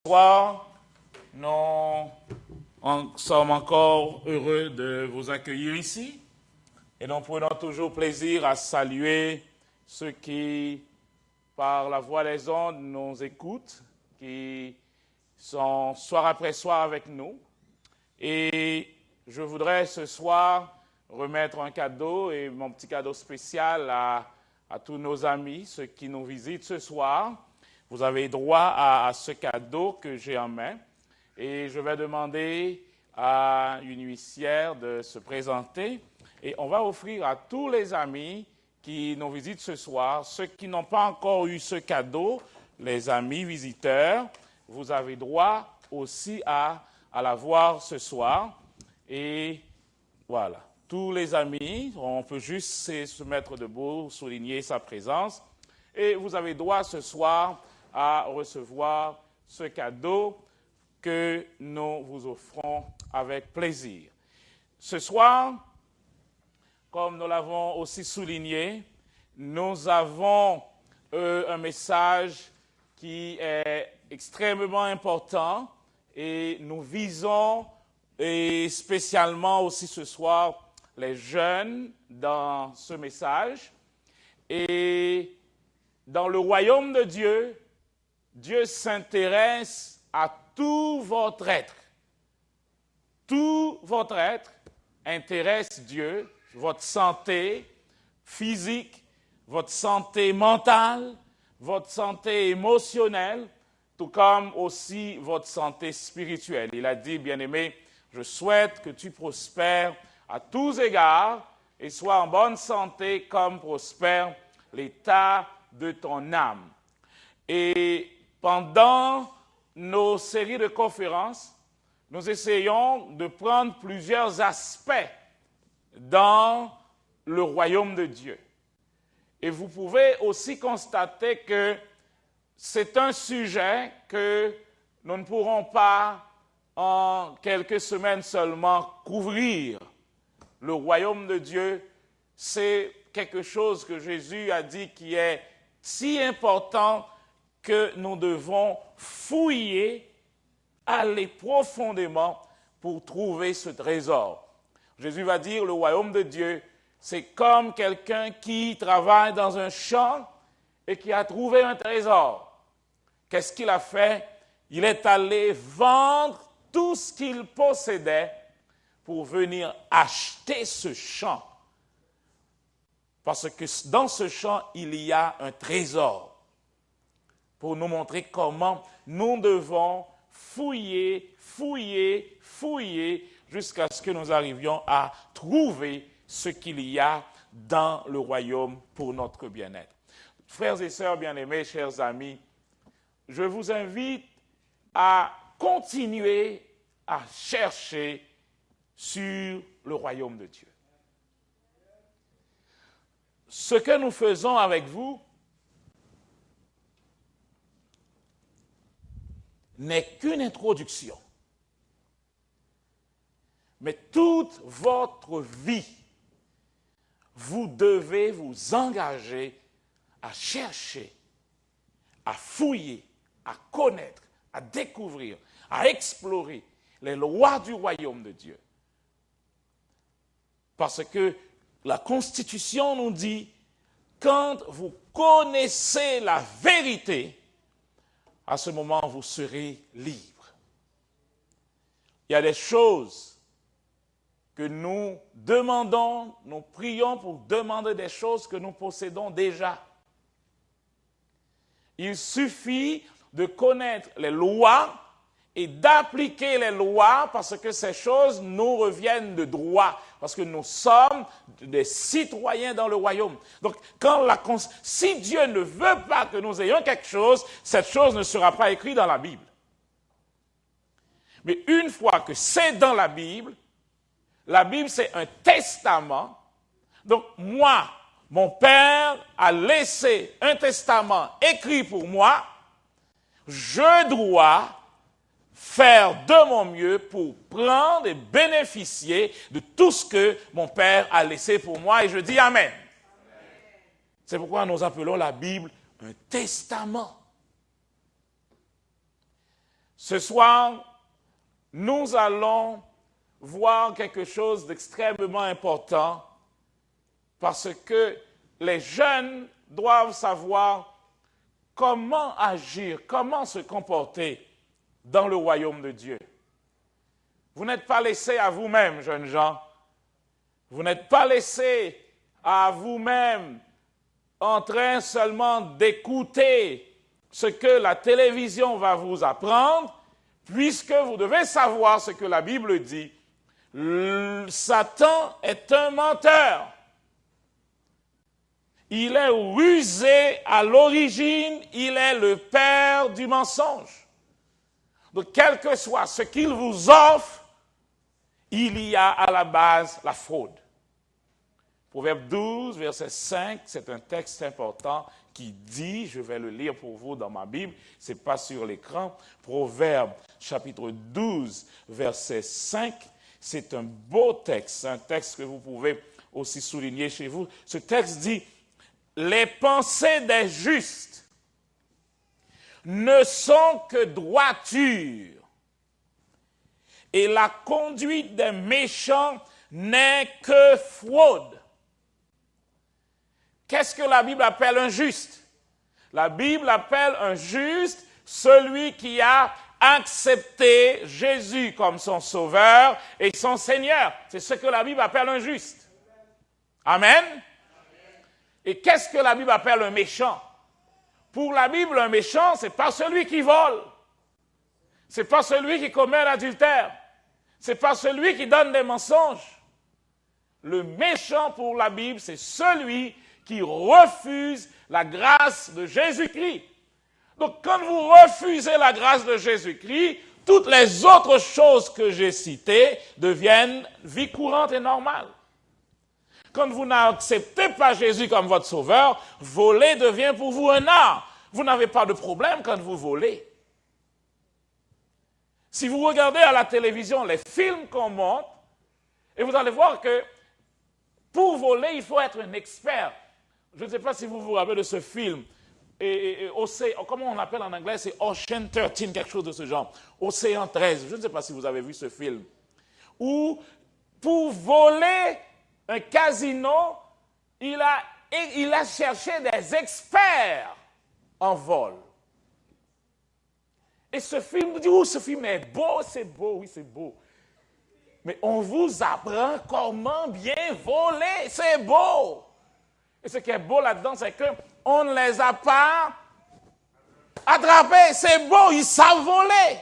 Soir, nous sommes encore heureux de vous accueillir ici et nous prenons toujours plaisir à saluer ceux qui, par la voix des ondes, nous écoutent, qui sont soir après soir avec nous. Et je voudrais ce soir remettre un cadeau et mon petit cadeau spécial à tous nos amis, ceux qui nous visitent ce soir. Vous avez droit à ce cadeau que j'ai en main et je vais demander à une huissière de se présenter et on va offrir à tous les amis qui nous visitent ce soir, ceux qui n'ont pas encore eu ce cadeau, les amis visiteurs, vous avez droit aussi à l'avoir ce soir. Et voilà, tous les amis, on peut juste se mettre debout, souligner sa présence. Et vous avez droit ce soir à recevoir ce cadeau que nous vous offrons avec plaisir. Ce soir, comme nous l'avons aussi souligné, nous avons un message qui est extrêmement important et nous visons, et spécialement aussi ce soir, les jeunes dans ce message. Et dans le royaume de Dieu, Dieu s'intéresse à tout votre être. Tout votre être intéresse Dieu, votre santé physique, votre santé mentale, votre santé émotionnelle, tout comme aussi votre santé spirituelle. Il a dit, bien-aimé, je souhaite que tu prospères à tous égards et sois en bonne santé comme prospère l'état de ton âme. Et pendant nos séries de conférences, nous essayons de prendre plusieurs aspects dans le royaume de Dieu. Et vous pouvez aussi constater que c'est un sujet que nous ne pourrons pas en quelques semaines seulement couvrir. Le royaume de Dieu, c'est quelque chose que Jésus a dit qui est si important que nous devons fouiller, aller profondément pour trouver ce trésor. Jésus va dire, le royaume de Dieu, c'est comme quelqu'un qui travaille dans un champ et qui a trouvé un trésor. Qu'est-ce qu'il a fait? Il est allé vendre tout ce qu'il possédait pour venir acheter ce champ. Parce que dans ce champ, il y a un trésor. Pour nous montrer comment nous devons fouiller jusqu'à ce que nous arrivions à trouver ce qu'il y a dans le royaume pour notre bien-être. Frères et sœurs bien-aimés, chers amis, je vous invite à continuer à chercher sur le royaume de Dieu. Ce que nous faisons avec vous n'est qu'une introduction. Mais toute votre vie, vous devez vous engager à chercher, à fouiller, à connaître, à découvrir, à explorer les lois du royaume de Dieu. Parce que la Constitution nous dit, quand vous connaissez la vérité, à ce moment, vous serez libre. Il y a des choses que nous demandons, nous prions pour demander des choses que nous possédons déjà. Il suffit de connaître les lois et d'appliquer les lois parce que ces choses nous reviennent de droit, parce que nous sommes des citoyens dans le royaume. Donc, si Dieu ne veut pas que nous ayons quelque chose, cette chose ne sera pas écrite dans la Bible. Mais une fois que c'est dans la Bible c'est un testament. Donc, moi, mon père a laissé un testament écrit pour moi, je dois faire de mon mieux pour prendre et bénéficier de tout ce que mon Père a laissé pour moi. Et je dis Amen. C'est pourquoi nous appelons la Bible un testament. Ce soir, nous allons voir quelque chose d'extrêmement important parce que les jeunes doivent savoir comment agir, comment se comporter dans le royaume de Dieu. Vous n'êtes pas laissés à vous-même, jeunes gens. Vous n'êtes pas laissés à vous-même en train seulement d'écouter ce que la télévision va vous apprendre, puisque vous devez savoir ce que la Bible dit. Satan est un menteur. Il est rusé à l'origine, il est le père du mensonge. Donc, quel que soit ce qu'il vous offre, il y a à la base la fraude. Proverbe 12, verset 5, c'est un texte important qui dit, je vais le lire pour vous dans ma Bible, ce n'est pas sur l'écran, Proverbe chapitre 12, verset 5, c'est un beau texte, un texte que vous pouvez aussi souligner chez vous. Ce texte dit, les pensées des justes ne sont que droiture, et la conduite des méchants n'est que fraude. Qu'est-ce que la Bible appelle un juste? La Bible appelle un juste celui qui a accepté Jésus comme son sauveur et son Seigneur. C'est ce que la Bible appelle un juste. Amen. Et qu'est-ce que la Bible appelle un méchant? Pour la Bible, un méchant, ce n'est pas celui qui vole. Ce n'est pas celui qui commet l'adultère. Ce n'est pas celui qui donne des mensonges. Le méchant pour la Bible, c'est celui qui refuse la grâce de Jésus-Christ. Donc, quand vous refusez la grâce de Jésus-Christ, toutes les autres choses que j'ai citées deviennent vie courante et normale. Quand vous n'acceptez pas Jésus comme votre sauveur, voler devient pour vous un art. Vous n'avez pas de problème quand vous volez. Si vous regardez à la télévision les films qu'on montre, et vous allez voir que pour voler, il faut être un expert. Je ne sais pas si vous vous rappelez de ce film. Comment on l'appelle en anglais? C'est Ocean 13, quelque chose de ce genre. Océan 13. Je ne sais pas si vous avez vu ce film. Où, pour voler un casino, il a cherché des experts en vol. Et ce film, vous dites, ce film est beau, c'est beau, oui, c'est beau. Mais on vous apprend comment bien voler, c'est beau. Et ce qui est beau là-dedans, c'est qu'on ne les a pas attrapés, c'est beau, ils savent voler.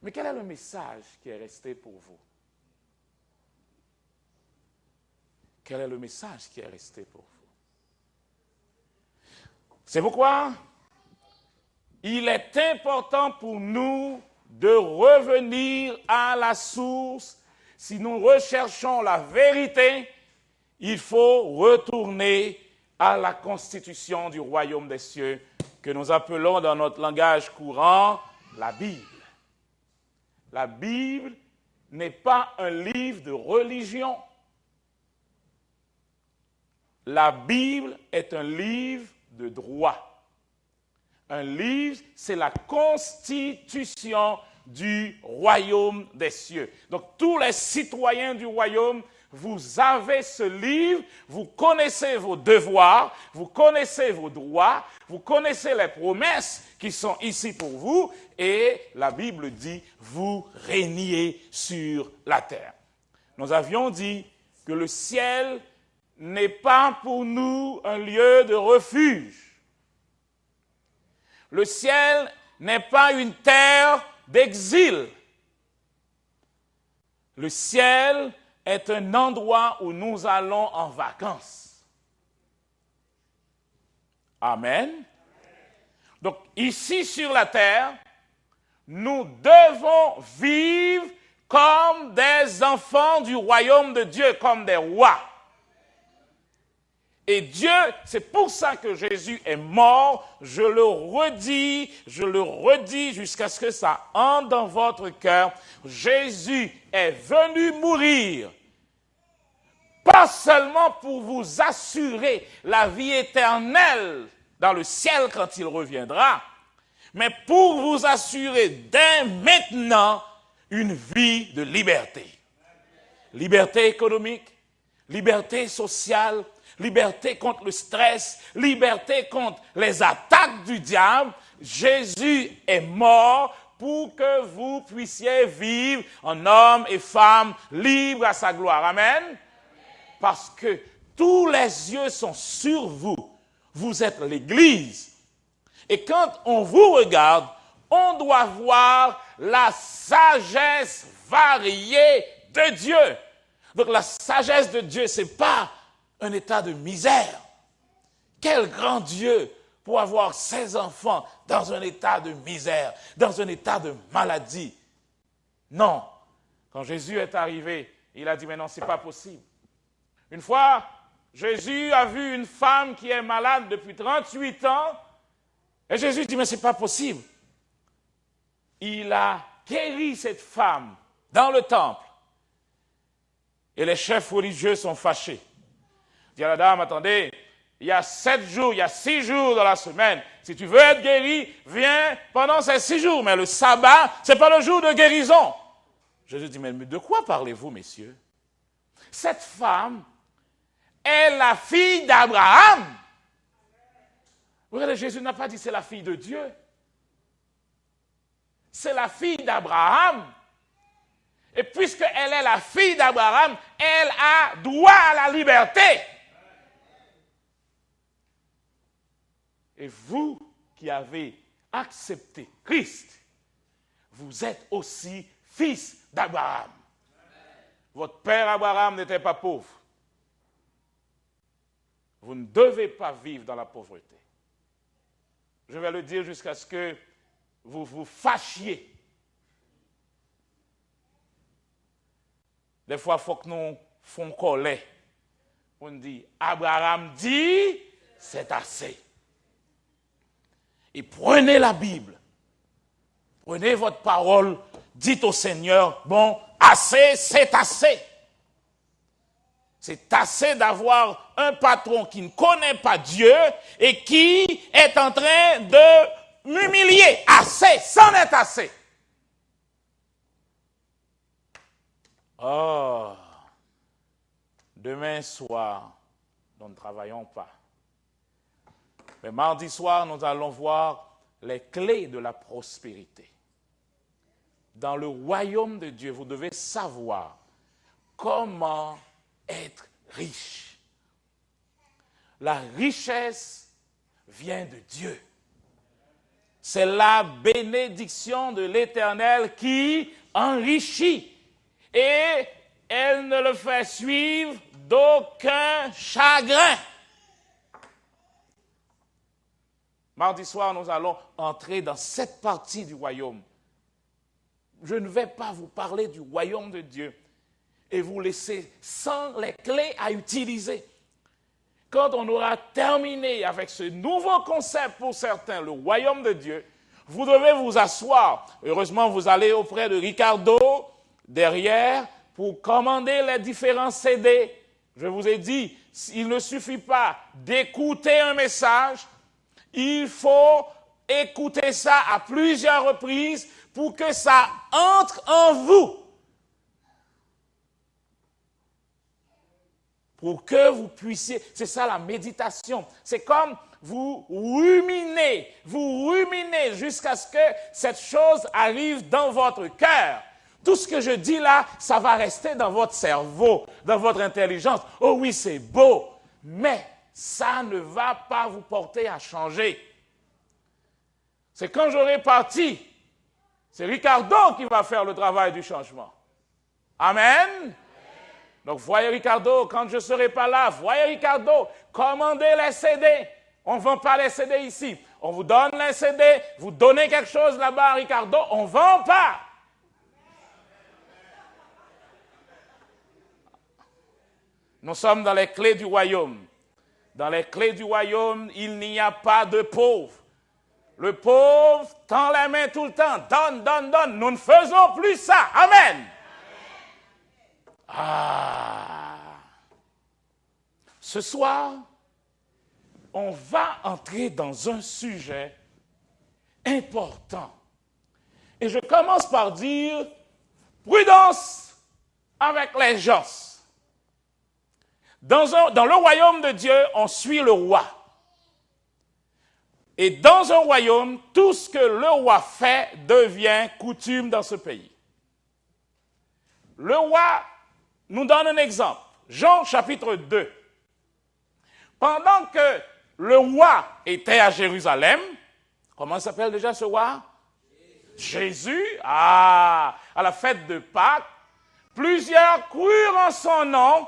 Mais quel est le message qui est resté pour vous? Quel est le message qui est resté pour vous? C'est pourquoi il est important pour nous de revenir à la source. Si nous recherchons la vérité, il faut retourner à la constitution du royaume des cieux, que nous appelons dans notre langage courant la Bible. La Bible n'est pas un livre de religion. La Bible est un livre de droit. Un livre, c'est la constitution du royaume des cieux. Donc, tous les citoyens du royaume, vous avez ce livre, vous connaissez vos devoirs, vous connaissez vos droits, vous connaissez les promesses qui sont ici pour vous, et la Bible dit, vous régnez sur la terre. Nous avions dit que le ciel n'est pas pour nous un lieu de refuge. Le ciel n'est pas une terre d'exil. Le ciel est un endroit où nous allons en vacances. Amen. Donc, ici sur la terre, nous devons vivre comme des enfants du royaume de Dieu, comme des rois. Et Dieu, c'est pour ça que Jésus est mort, je le redis jusqu'à ce que ça entre dans votre cœur. Jésus est venu mourir, pas seulement pour vous assurer la vie éternelle dans le ciel quand il reviendra, mais pour vous assurer dès maintenant une vie de liberté. Liberté économique, liberté sociale, liberté contre le stress, liberté contre les attaques du diable. Jésus est mort pour que vous puissiez vivre en homme et femme libres à sa gloire. Amen. Parce que tous les yeux sont sur vous. Vous êtes l'Église. Et quand on vous regarde, on doit voir la sagesse variée de Dieu. Donc la sagesse de Dieu, ce n'est pas un état de misère. Quel grand Dieu pour avoir ses enfants dans un état de misère, dans un état de maladie. Non. Quand Jésus est arrivé, il a dit, mais non, ce n'est pas possible. Une fois, Jésus a vu une femme qui est malade depuis 38 ans, et Jésus dit, mais ce n'est pas possible. Il a guéri cette femme dans le temple. Et les chefs religieux sont fâchés. Il dit à la dame, attendez, il y a 7 jours, il y a 6 jours dans la semaine. Si tu veux être guéri, viens pendant ces 6 jours. Mais le sabbat, ce n'est pas le jour de guérison. Jésus dit, mais de quoi parlez-vous, messieurs? Cette femme est la fille d'Abraham. Regardez, Jésus n'a pas dit c'est la fille de Dieu. C'est la fille d'Abraham. Et puisqu'elle est la fille d'Abraham, elle a droit à la liberté. Et vous qui avez accepté Christ, vous êtes aussi fils d'Abraham. Votre père Abraham n'était pas pauvre. Vous ne devez pas vivre dans la pauvreté. Je vais le dire jusqu'à ce que vous vous fâchiez. Des fois, il faut que nous fassions colère. On dit, Abraham dit, c'est assez. Et prenez la Bible. Prenez votre parole, dites au Seigneur, bon, assez, c'est assez. C'est assez d'avoir un patron qui ne connaît pas Dieu et qui est en train de m'humilier. Assez, c'en est assez. Oh, demain soir, nous ne travaillons pas. Mais mardi soir, nous allons voir les clés de la prospérité. Dans le royaume de Dieu, vous devez savoir comment être riche. La richesse vient de Dieu. C'est la bénédiction de l'Éternel qui enrichit. Et elle ne le fait suivre d'aucun chagrin. Mardi soir, nous allons entrer dans cette partie du royaume. Je ne vais pas vous parler du royaume de Dieu et vous laisser sans les clés à utiliser. Quand on aura terminé avec ce nouveau concept pour certains, le royaume de Dieu, vous devez vous asseoir. Heureusement, vous allez auprès de Ricardo, derrière, pour commander les différents CD. Je vous ai dit, il ne suffit pas d'écouter un message, il faut écouter ça à plusieurs reprises pour que ça entre en vous. Pour que vous puissiez, c'est ça la méditation. C'est comme vous ruminez jusqu'à ce que cette chose arrive dans votre cœur. Tout ce que je dis là, ça va rester dans votre cerveau, dans votre intelligence. Oh oui, c'est beau, mais ça ne va pas vous porter à changer. C'est quand j'aurai parti, c'est Ricardo qui va faire le travail du changement. Amen. Donc, voyez Ricardo, quand je ne serai pas là, voyez Ricardo, commandez les CD. On ne vend pas les CD ici. On vous donne les CD, vous donnez quelque chose là-bas à Ricardo, on ne vend pas. Nous sommes dans les clés du royaume. Dans les clés du royaume, il n'y a pas de pauvre. Le pauvre tend la main tout le temps, donne, donne, donne. Nous ne faisons plus ça. Amen. Ce soir, on va entrer dans un sujet important. Et je commence par dire, prudence avec les gens. Dans le royaume de Dieu, on suit le roi. Et dans un royaume, tout ce que le roi fait devient coutume dans ce pays. Le roi nous donne un exemple. Jean chapitre 2. Pendant que le roi était à Jérusalem, comment s'appelle déjà ce roi? Jésus. À la fête de Pâques, plusieurs crurent en son nom,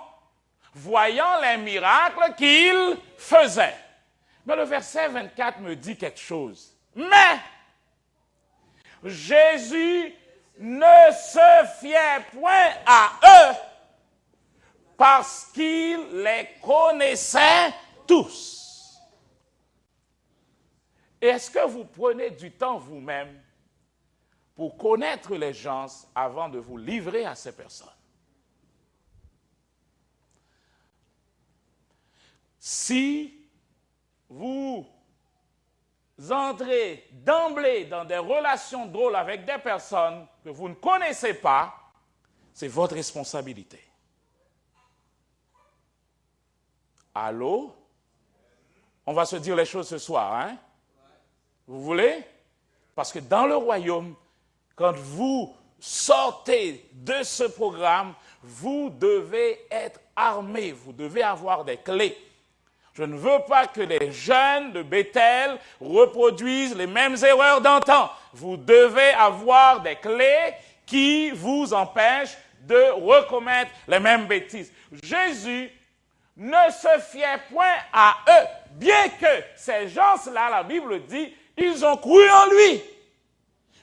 voyant les miracles qu'il faisait. Mais le verset 24 me dit quelque chose. Mais Jésus ne se fiait point à eux parce qu'il les connaissait tous. Et est-ce que vous prenez du temps vous-même pour connaître les gens avant de vous livrer à ces personnes? Si vous entrez d'emblée dans des relations drôles avec des personnes que vous ne connaissez pas, c'est votre responsabilité. Allô? On va se dire les choses ce soir, hein? Vous voulez? Parce que dans le royaume, quand vous sortez de ce programme, vous devez être armés, vous devez avoir des clés. Je ne veux pas que les jeunes de Bethel reproduisent les mêmes erreurs d'antan. Vous devez avoir des clés qui vous empêchent de recommettre les mêmes bêtises. Jésus ne se fiait point à eux, bien que ces gens-là, la Bible dit, ils ont cru en lui.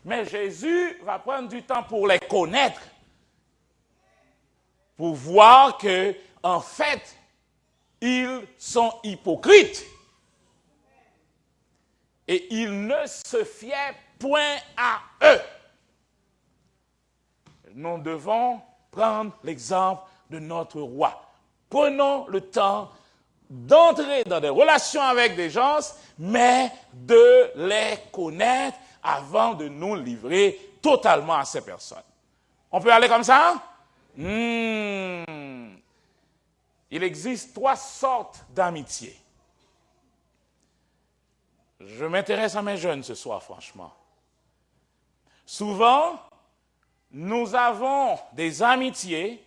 Mais Jésus va prendre du temps pour les connaître, pour voir que, en fait, ils sont hypocrites. Et ils ne se fiaient point à eux. Nous devons prendre l'exemple de notre roi. Prenons le temps d'entrer dans des relations avec des gens, mais de les connaître avant de nous livrer totalement à ces personnes. On peut aller comme ça? Il existe 3 sortes d'amitié. Je m'intéresse à mes jeunes ce soir, franchement. Souvent, nous avons des amitiés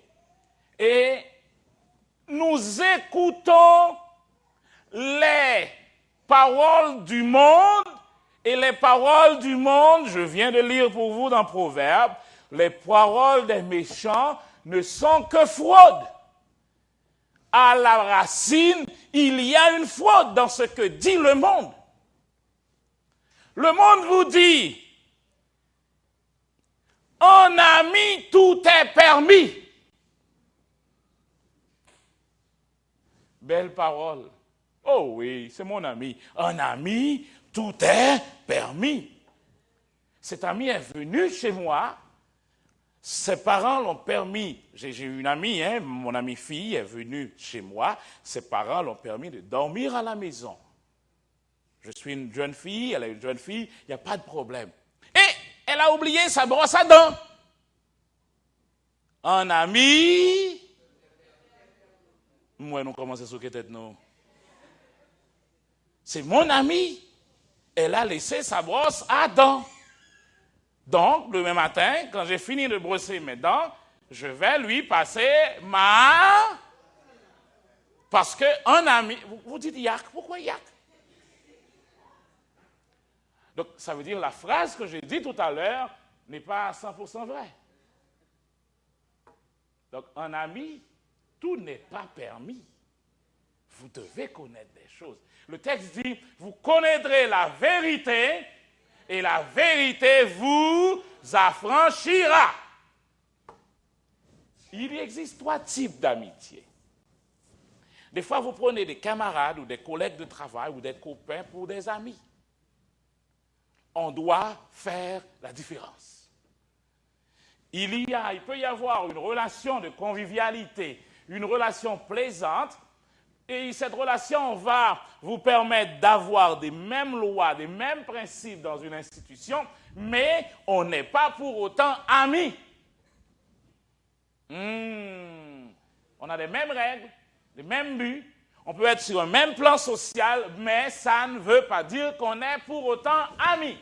et nous écoutons les paroles du monde, et les paroles du monde, je viens de lire pour vous dans Proverbes, les paroles des méchants ne sont que fraude. À la racine, il y a une fraude dans ce que dit le monde. Le monde vous dit, en ami, tout est permis. Belle parole. Oh oui, c'est mon ami. En ami, tout est permis. Cet ami est venu chez moi. Ses parents l'ont permis. J'ai une amie, mon amie fille est venue chez moi. Ses parents l'ont permis de dormir à la maison. Je suis une jeune fille, elle est une jeune fille, il n'y a pas de problème. Et elle a oublié sa brosse à dents. Un ami. Moi, nous commençons à se tête, non. C'est mon ami. Elle a laissé sa brosse à dents. Donc, le même matin, quand j'ai fini de brosser mes dents, je vais lui passer ma... Parce qu'un ami... Vous dites yak, pourquoi yak? Donc, ça veut dire la phrase que j'ai dit tout à l'heure n'est pas à 100% vraie. Donc, un ami, tout n'est pas permis. Vous devez connaître des choses. Le texte dit, vous connaîtrez la vérité et la vérité vous affranchira. Il existe 3 types d'amitié. Des fois, vous prenez des camarades ou des collègues de travail ou des copains pour des amis. On doit faire la différence. Il peut y avoir une relation de convivialité, une relation plaisante, Et cette relation va vous permettre d'avoir des mêmes lois, des mêmes principes dans une institution, mais on n'est pas pour autant amis. On a les mêmes règles, les mêmes buts, on peut être sur un même plan social, mais ça ne veut pas dire qu'on est pour autant amis.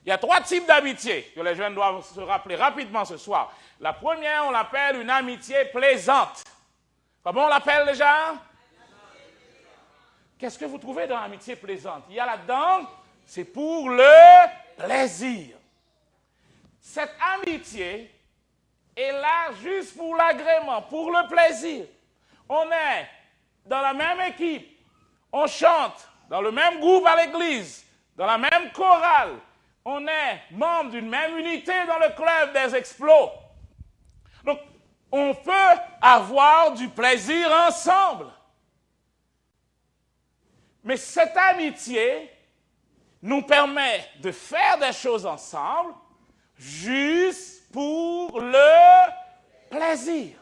Il y a 3 types d'amitié que les jeunes doivent se rappeler rapidement ce soir. La première, on l'appelle une amitié plaisante. Comment on l'appelle déjà? Qu'est-ce que vous trouvez dans l'amitié plaisante? Il y a là-dedans, c'est pour le plaisir. Cette amitié est là juste pour l'agrément, pour le plaisir. On est dans la même équipe, on chante dans le même groupe à l'église, dans la même chorale, on est membre d'une même unité dans le club des explos. Donc, on peut avoir du plaisir ensemble. Mais cette amitié nous permet de faire des choses ensemble juste pour le plaisir.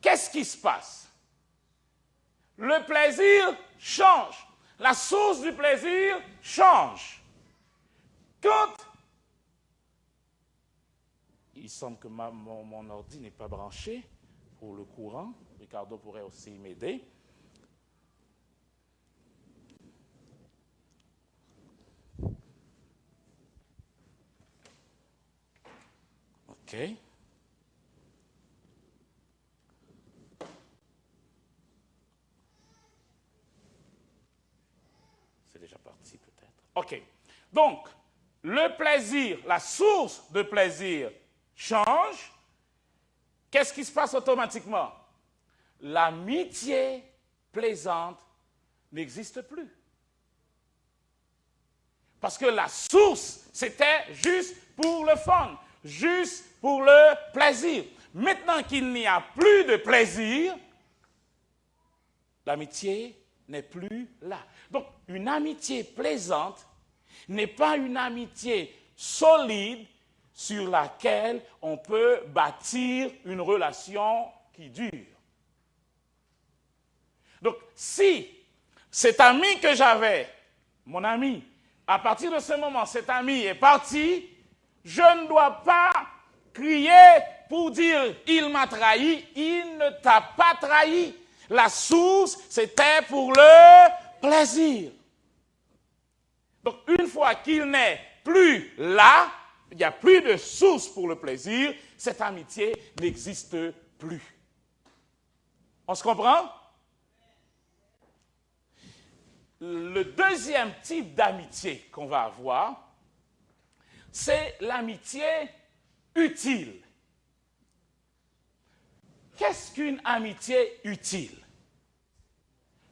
Qu'est-ce qui se passe? Le plaisir change. La source du plaisir change. Quand il semble que mon ordi n'est pas branché pour le courant, Ricardo pourrait aussi m'aider. OK. C'est déjà parti peut-être. OK. Donc, le plaisir, la source de plaisir change. Qu'est-ce qui se passe automatiquement? L'amitié plaisante n'existe plus. Parce que la source, c'était juste pour le fun, juste pour le plaisir. Maintenant qu'il n'y a plus de plaisir, l'amitié n'est plus là. Donc, une amitié plaisante n'est pas une amitié solide sur laquelle on peut bâtir une relation qui dure. Donc, si cet ami que j'avais, mon ami, à partir de ce moment, cet ami est parti, je ne dois pas crier pour dire « il m'a trahi », il ne t'a pas trahi. La source, c'était pour le plaisir. Donc, une fois qu'il n'est plus là, il n'y a plus de source pour le plaisir, cette amitié n'existe plus. On se comprend? Le deuxième type d'amitié qu'on va avoir, c'est l'amitié utile. Qu'est-ce qu'une amitié utile?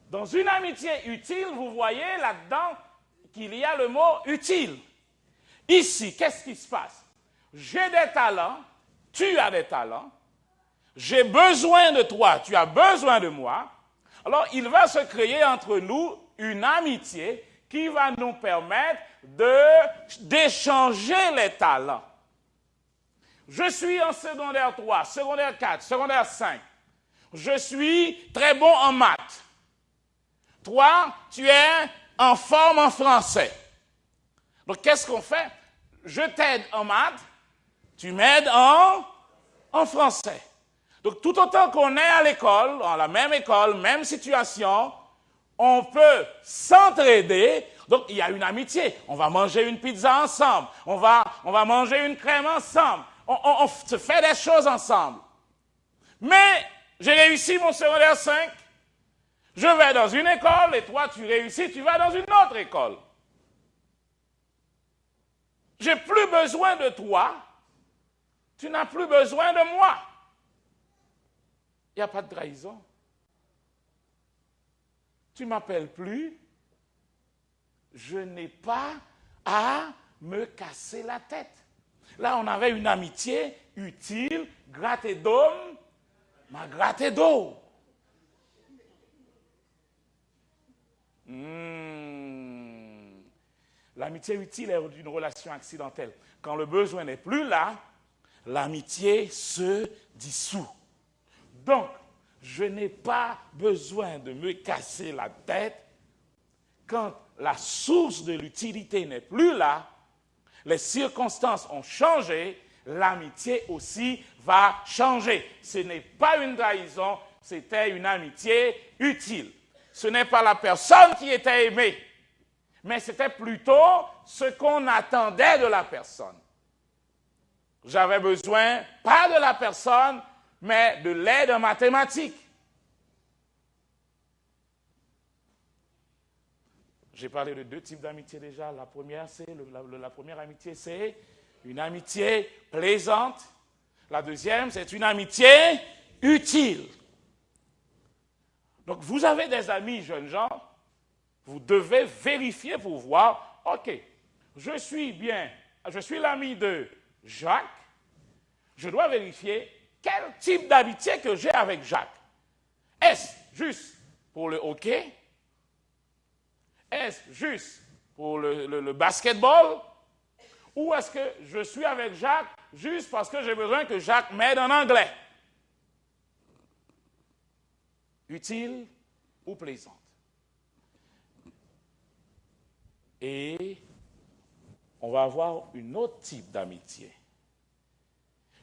Dans une amitié utile, vous voyez là-dedans qu'il y a le mot utile. Ici, qu'est-ce qui se passe? J'ai des talents, tu as des talents, j'ai besoin de toi, tu as besoin de moi. Alors, il va se créer entre nous une amitié qui va nous permettre d'échanger les talents. Je suis en secondaire 3, secondaire 4, secondaire 5. Je suis très bon en maths. Toi, tu es en forme en français. Donc, qu'est-ce qu'on fait? Je t'aide en maths, tu m'aides en français. Donc, tout autant qu'on est à l'école, dans la même école, même situation, on peut s'entraider. Donc, il y a une amitié. On va manger une pizza ensemble. On va manger une crème ensemble. On se fait des choses ensemble. Mais, j'ai réussi mon secondaire 5. Je vais dans une école et toi, tu réussis, tu vas dans une autre école. J'ai plus besoin de toi. Tu n'as plus besoin de moi. Il n'y a pas de trahison. Tu ne m'appelles plus. Je n'ai pas à me casser la tête. Là, on avait une amitié utile, gratte d'homme, ma gratte d'eau. L'amitié utile est une relation accidentelle. Quand le besoin n'est plus là, l'amitié se dissout. Donc, je n'ai pas besoin de me casser la tête quand la source de l'utilité n'est plus là, les circonstances ont changé, l'amitié aussi va changer. Ce n'est pas une trahison, c'était une amitié utile. Ce n'est pas la personne qui était aimée, mais c'était plutôt ce qu'on attendait de la personne. J'avais besoin, pas de la personne, mais de l'aide en mathématiques. J'ai parlé de deux types d'amitié déjà. La première, la première amitié, c'est une amitié plaisante. La deuxième, c'est une amitié utile. Donc, vous avez des amis jeunes gens, vous devez vérifier pour voir, OK, je suis l'ami de Jacques, je dois vérifier quel type d'amitié que j'ai avec Jacques. Est-ce juste pour le hockey? Est-ce juste pour le basketball? Ou est-ce que je suis avec Jacques juste parce que j'ai besoin que Jacques m'aide en anglais? Utile ou plaisante? Et on va avoir un autre type d'amitié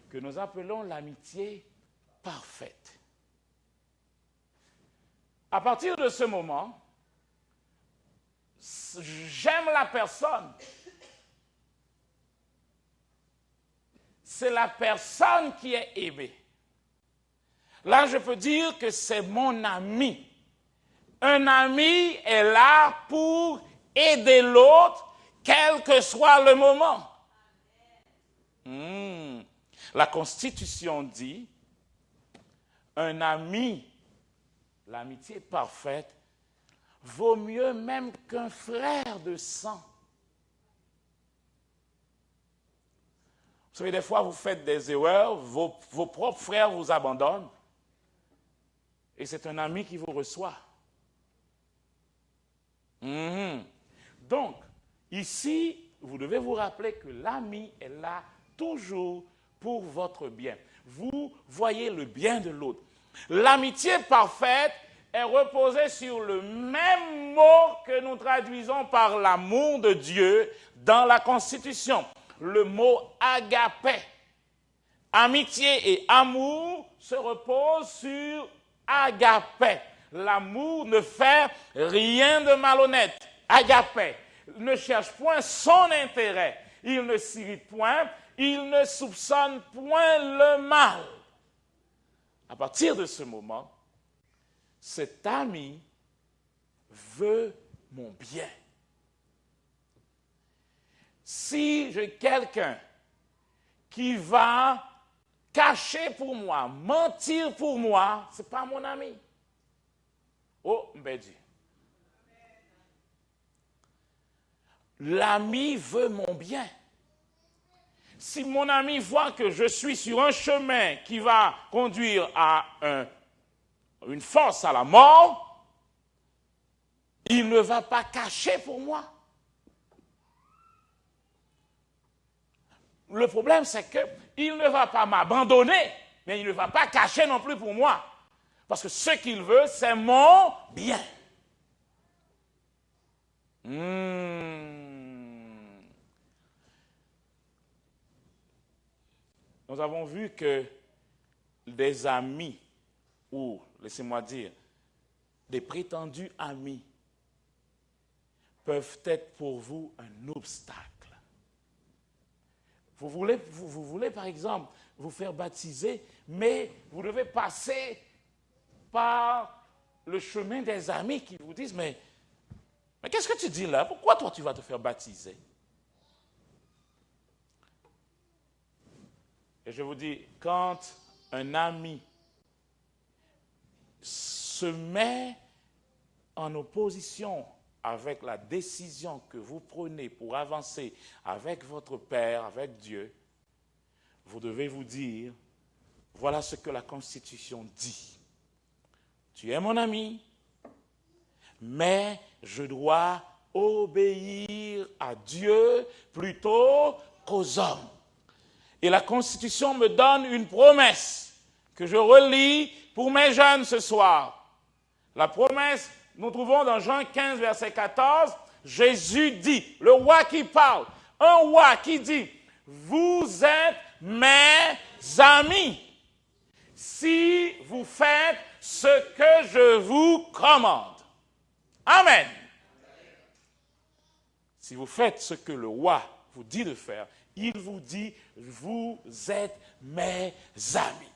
que nous appelons l'amitié parfaite. À partir de ce moment, j'aime la personne. C'est la personne qui est aimée. Là, je peux dire que c'est mon ami. Un ami est là pour aider l'autre, quel que soit le moment. La Constitution dit, un ami, l'amitié parfaite, vaut mieux même qu'un frère de sang. Vous savez, des fois, vous faites des erreurs, vos propres frères vous abandonnent, et c'est un ami qui vous reçoit. Donc, ici, vous devez vous rappeler que l'ami est là toujours pour votre bien. Vous voyez le bien de l'autre. L'amitié parfaite est reposée sur le même mot que nous traduisons par l'amour de Dieu dans la Constitution. Le mot agapé. Amitié et amour se reposent sur agapé. L'amour ne fait rien de malhonnête. Agapé ne cherche point son intérêt. Il ne s'irrite point. Il ne soupçonne point le mal. À partir de ce moment, cet ami veut mon bien. Si j'ai quelqu'un qui va cacher pour moi, mentir pour moi, ce n'est pas mon ami. Oh, Mbedi. L'ami veut mon bien. Si mon ami voit que je suis sur un chemin qui va conduire à une force à la mort, il ne va pas cacher pour moi. Le problème, c'est qu'il ne va pas m'abandonner, mais il ne va pas cacher non plus pour moi. Parce que ce qu'il veut, c'est mon bien. Nous avons vu que des amis, ou, laissez-moi dire, des prétendus amis, peuvent être pour vous un obstacle. Vous voulez, par exemple, vous faire baptiser, mais vous devez passer par le chemin des amis qui vous disent, mais qu'est-ce que tu dis là? Pourquoi toi tu vas te faire baptiser? Et je vous dis, quand un ami se met en opposition avec la décision que vous prenez pour avancer avec votre Père, avec Dieu, vous devez vous dire, voilà ce que la Constitution dit. Tu es mon ami, mais je dois obéir à Dieu plutôt qu'aux hommes. Et la Constitution me donne une promesse que je relis pour mes jeunes ce soir. La promesse, nous trouvons dans Jean 15, verset 14, Jésus dit, le roi qui parle, un roi qui dit, vous êtes mes amis si vous faites ce que je vous commande. Amen. Si vous faites ce que le roi vous dit de faire, il vous dit, vous êtes mes amis.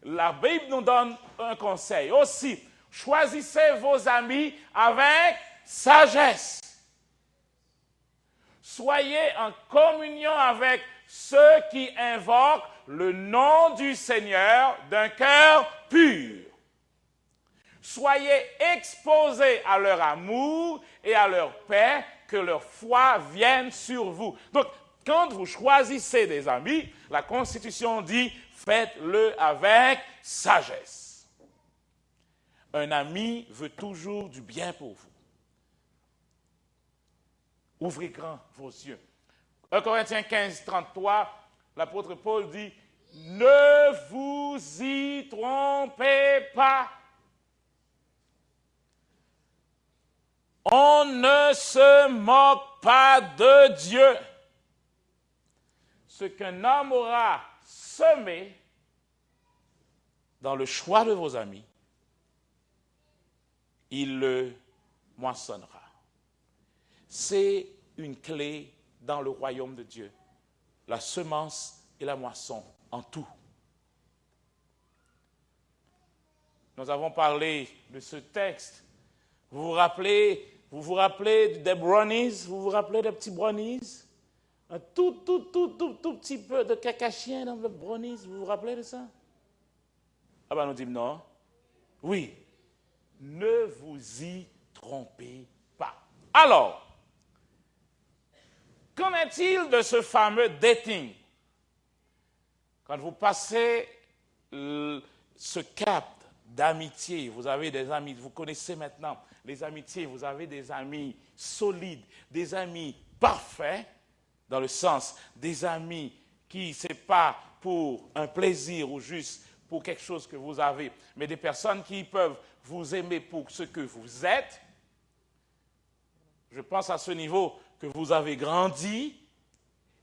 La Bible nous donne un conseil aussi. Choisissez vos amis avec sagesse. Soyez en communion avec ceux qui invoquent le nom du Seigneur d'un cœur pur. Soyez exposés à leur amour et à leur paix, que leur foi vienne sur vous. Donc, quand vous choisissez des amis, la Constitution dit, faites-le avec sagesse. Un ami veut toujours du bien pour vous. Ouvrez grand vos yeux. 1 Corinthiens 15, 33, l'apôtre Paul dit, ne vous y trompez pas. On ne se moque pas de Dieu. Ce qu'un homme aura semé dans le choix de vos amis, il le moissonnera. C'est une clé dans le royaume de Dieu. La semence et la moisson en tout. Nous avons parlé de ce texte. Vous vous rappelez des brownies? Vous vous rappelez des petits brownies? Un tout petit peu de caca-chien dans le brownies. Vous vous rappelez de ça? Ah ben nous disons non. Oui. Ne vous y trompez pas. Alors, qu'en est-il de ce fameux dating? Quand vous passez ce cap d'amitié, vous avez des amis, vous connaissez maintenant les amitiés, vous avez des amis solides, des amis parfaits, dans le sens des amis qui, ce n'est pas pour un plaisir ou juste pour quelque chose que vous avez, mais des personnes qui peuvent vous aimer pour ce que vous êtes. Je pense à ce niveau que vous avez grandi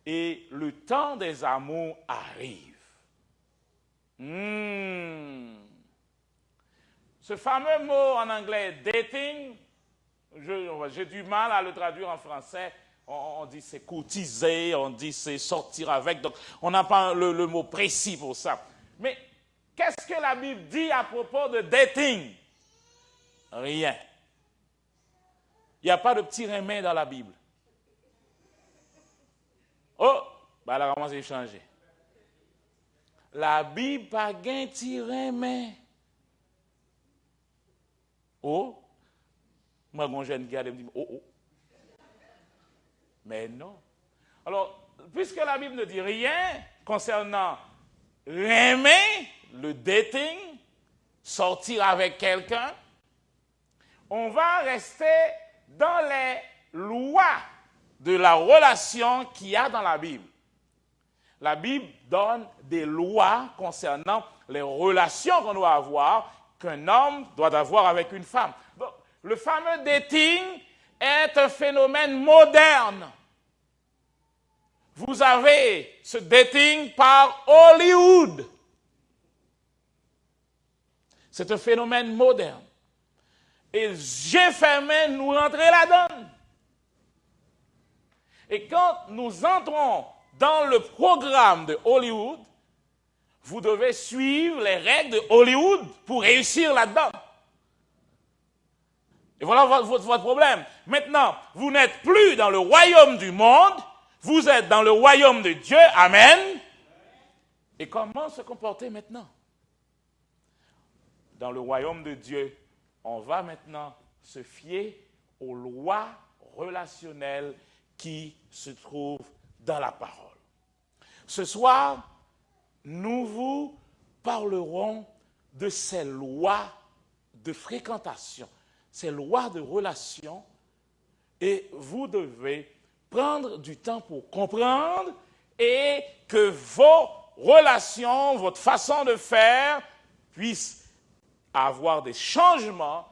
et le temps des amours arrive. Ce fameux mot en anglais, dating, j'ai du mal à le traduire en français. On dit c'est courtiser, on dit c'est sortir avec. Donc, on n'a pas le mot précis pour ça. Mais qu'est-ce que la Bible dit à propos de dating? Rien. Il n'y a pas de petit remède dans la Bible. Oh, ben là, comment c'est changé? La Bible n'a pas de petit remède. Oh, moi, mon jeune gars, il me dit, oh. Mais non. Alors, puisque la Bible ne dit rien concernant aimer, le dating, sortir avec quelqu'un, on va rester dans les lois de la relation qu'il y a dans la Bible. La Bible donne des lois concernant les relations qu'on doit avoir, qu'un homme doit avoir avec une femme. Donc, le fameux dating est un phénomène moderne. Vous avez ce dating par Hollywood. C'est un phénomène moderne. Et j'ai fermé nous rentrer là-dedans. Et quand nous entrons dans le programme de Hollywood, vous devez suivre les règles de Hollywood pour réussir là-dedans. Et voilà votre problème. Maintenant, vous n'êtes plus dans le royaume du monde, vous êtes dans le royaume de Dieu. Amen. Et comment se comporter maintenant? Dans le royaume de Dieu, on va maintenant se fier aux lois relationnelles qui se trouvent dans la parole. Ce soir, nous vous parlerons de ces lois de fréquentation, ces lois de relation, et vous devez prendre du temps pour comprendre et que vos relations, votre façon de faire puisse à avoir des changements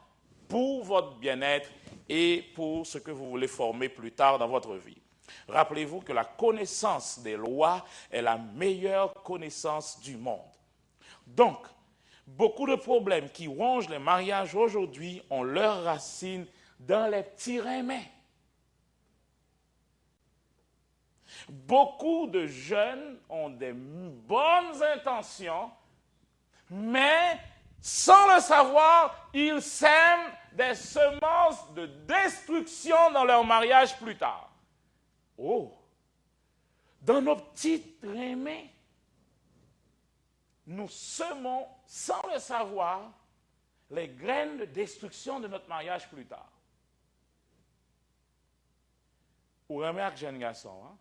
pour votre bien-être et pour ce que vous voulez former plus tard dans votre vie. Rappelez-vous que la connaissance des lois est la meilleure connaissance du monde. Donc, beaucoup de problèmes qui rongent les mariages aujourd'hui ont leurs racines dans les petits remèdes. Beaucoup de jeunes ont des bonnes intentions, mais sans le savoir, ils sèment des semences de destruction dans leur mariage plus tard. Oh, dans nos petites remèdes, nous semons, sans le savoir, les graines de destruction de notre mariage plus tard. Ou remarque, jeune garçon, hein?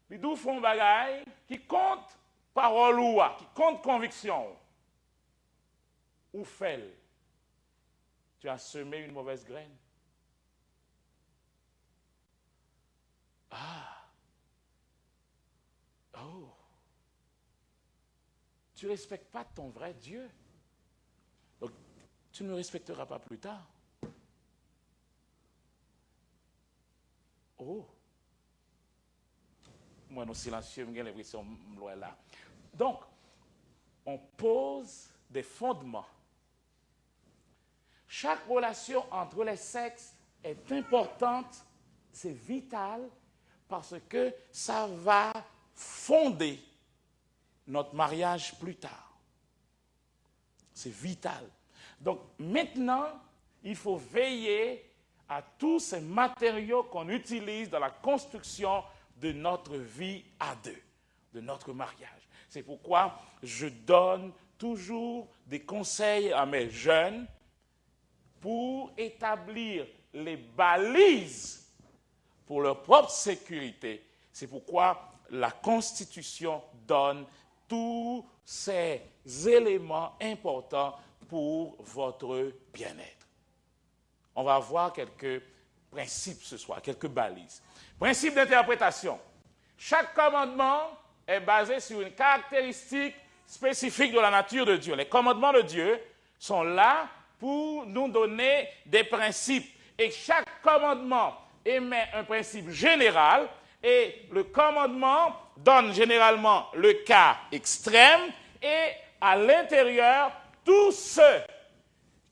Les deux font bagaille qui compte parole ou qui compte conviction. Ou fait, tu as semé une mauvaise graine. Ah. Oh. Tu ne respectes pas ton vrai Dieu. Donc, tu ne le respecteras pas plus tard. Oh. Moi, non silencieux, j'ai l'impression de là. Donc, on pose des fondements. Chaque relation entre les sexes est importante, c'est vital, parce que ça va fonder notre mariage plus tard. C'est vital. Donc maintenant, il faut veiller à tous ces matériaux qu'on utilise dans la construction de notre vie à deux, de notre mariage. C'est pourquoi je donne toujours des conseils à mes jeunes pour établir les balises pour leur propre sécurité. C'est pourquoi la Constitution donne tous ces éléments importants pour votre bien-être. On va voir quelques principes ce soir, quelques balises. Principe d'interprétation. Chaque commandement est basé sur une caractéristique spécifique de la nature de Dieu. Les commandements de Dieu sont là pour nous donner des principes. Et chaque commandement émet un principe général et le commandement donne généralement le cas extrême et à l'intérieur, tout ce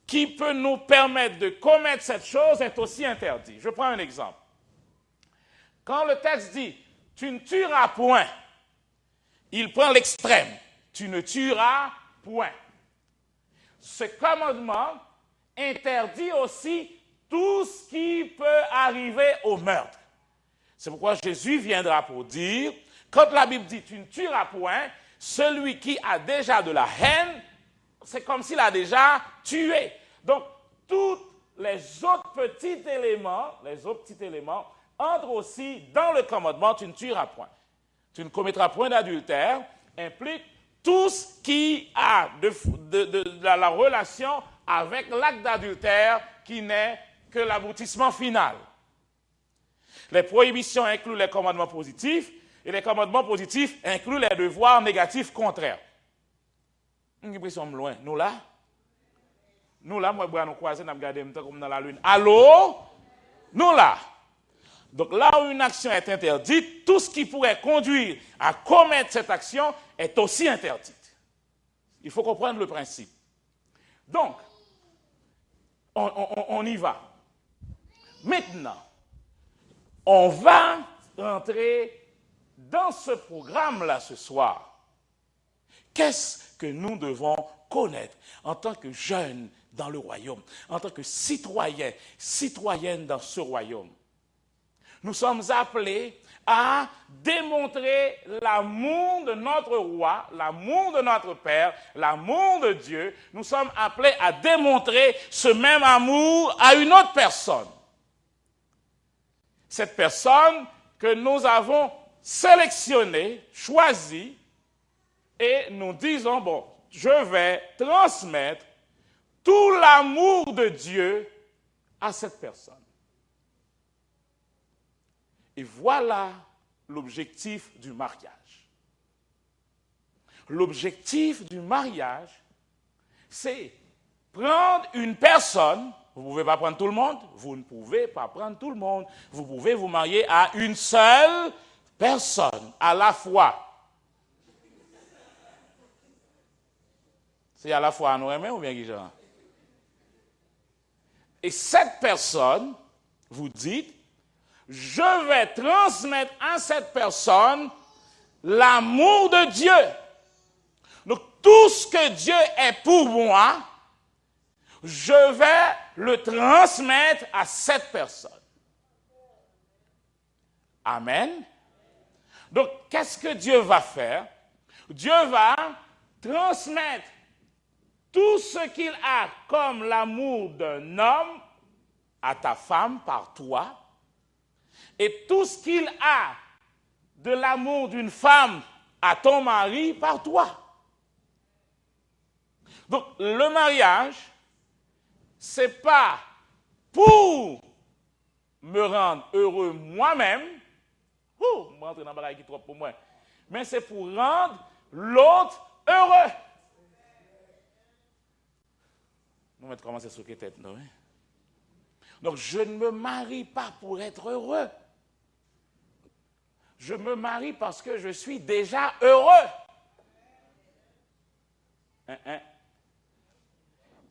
qui peut nous permettre de commettre cette chose est aussi interdit. Je prends un exemple. Quand le texte dit « tu ne tueras point », il prend l'extrême. Tu ne tueras point. Ce commandement interdit aussi tout ce qui peut arriver au meurtre. C'est pourquoi Jésus viendra pour dire, quand la Bible dit « tu ne tueras point », celui qui a déjà de la haine, c'est comme s'il a déjà tué. Donc, tous les autres petits éléments entrent aussi dans le commandement « tu ne tueras point ». Tu ne commettras point d'adultère implique tout ce qui a de la relation avec l'acte d'adultère qui n'est que l'aboutissement final. Les prohibitions incluent les commandements positifs et les commandements positifs incluent les devoirs négatifs contraires. Nous sommes loin. Nous là, moi, nous croisons, nous regardons comme dans la lune. Allô? Nous là. Donc là où une action est interdite, tout ce qui pourrait conduire à commettre cette action est aussi interdite. Il faut comprendre le principe. Donc, on y va. Maintenant, on va rentrer dans ce programme-là ce soir. Qu'est-ce que nous devons connaître en tant que jeunes dans le royaume, en tant que citoyens, citoyennes dans ce royaume? Nous sommes appelés à démontrer l'amour de notre roi, l'amour de notre Père, l'amour de Dieu. Nous sommes appelés à démontrer ce même amour à une autre personne. Cette personne que nous avons sélectionnée, choisie, et nous disons, bon, je vais transmettre tout l'amour de Dieu à cette personne. Et voilà l'objectif du mariage. L'objectif du mariage, c'est prendre une personne, vous ne pouvez pas prendre tout le monde, vous ne pouvez pas prendre tout le monde. Vous pouvez vous marier à une seule personne à la fois. C'est à la fois à nous aimer ou bien Guy-Jean? Et cette personne, vous dites, je vais transmettre à cette personne l'amour de Dieu. Donc tout ce que Dieu est pour moi, je vais le transmettre à cette personne. Amen. Donc qu'est-ce que Dieu va faire? Dieu va transmettre tout ce qu'il a comme l'amour d'un homme à ta femme par toi, et tout ce qu'il a de l'amour d'une femme à ton mari par toi. Donc le mariage, c'est pas pour me rendre heureux moi-même, me rentrer dans le bagage qui est trop pour moi, mais c'est pour rendre l'autre heureux. Nous mettons commencer sur la tête, non? Donc, je ne me marie pas pour être heureux. Je me marie parce que je suis déjà heureux.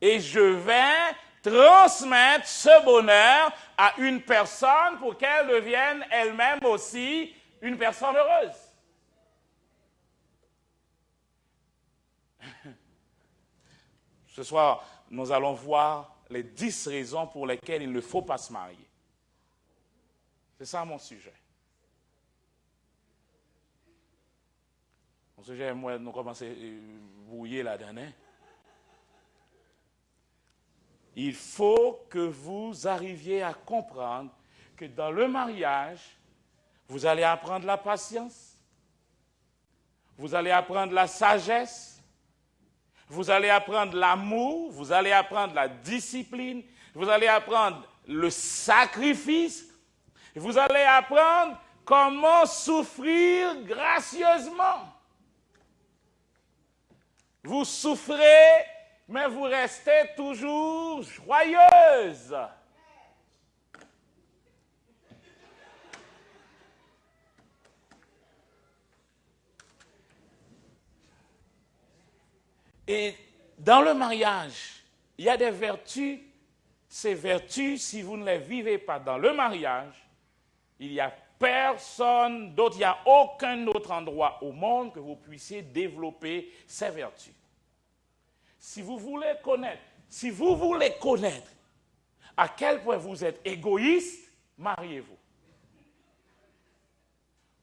Et je vais transmettre ce bonheur à une personne pour qu'elle devienne elle-même aussi une personne heureuse. Ce soir, nous allons voir les 10 raisons pour lesquelles il ne faut pas se marier. C'est ça mon sujet. Mon sujet, moi, nous commençons à brouiller là-dedans. Il faut que vous arriviez à comprendre que dans le mariage, vous allez apprendre la patience, vous allez apprendre la sagesse, vous allez apprendre l'amour, vous allez apprendre la discipline, vous allez apprendre le sacrifice, vous allez apprendre comment souffrir gracieusement. Vous souffrez, mais vous restez toujours joyeuse. Et dans le mariage, il y a des vertus. Ces vertus, si vous ne les vivez pas dans le mariage, il n'y a personne d'autre, il n'y a aucun autre endroit au monde que vous puissiez développer ces vertus. Si vous voulez connaître à quel point vous êtes égoïste, mariez-vous.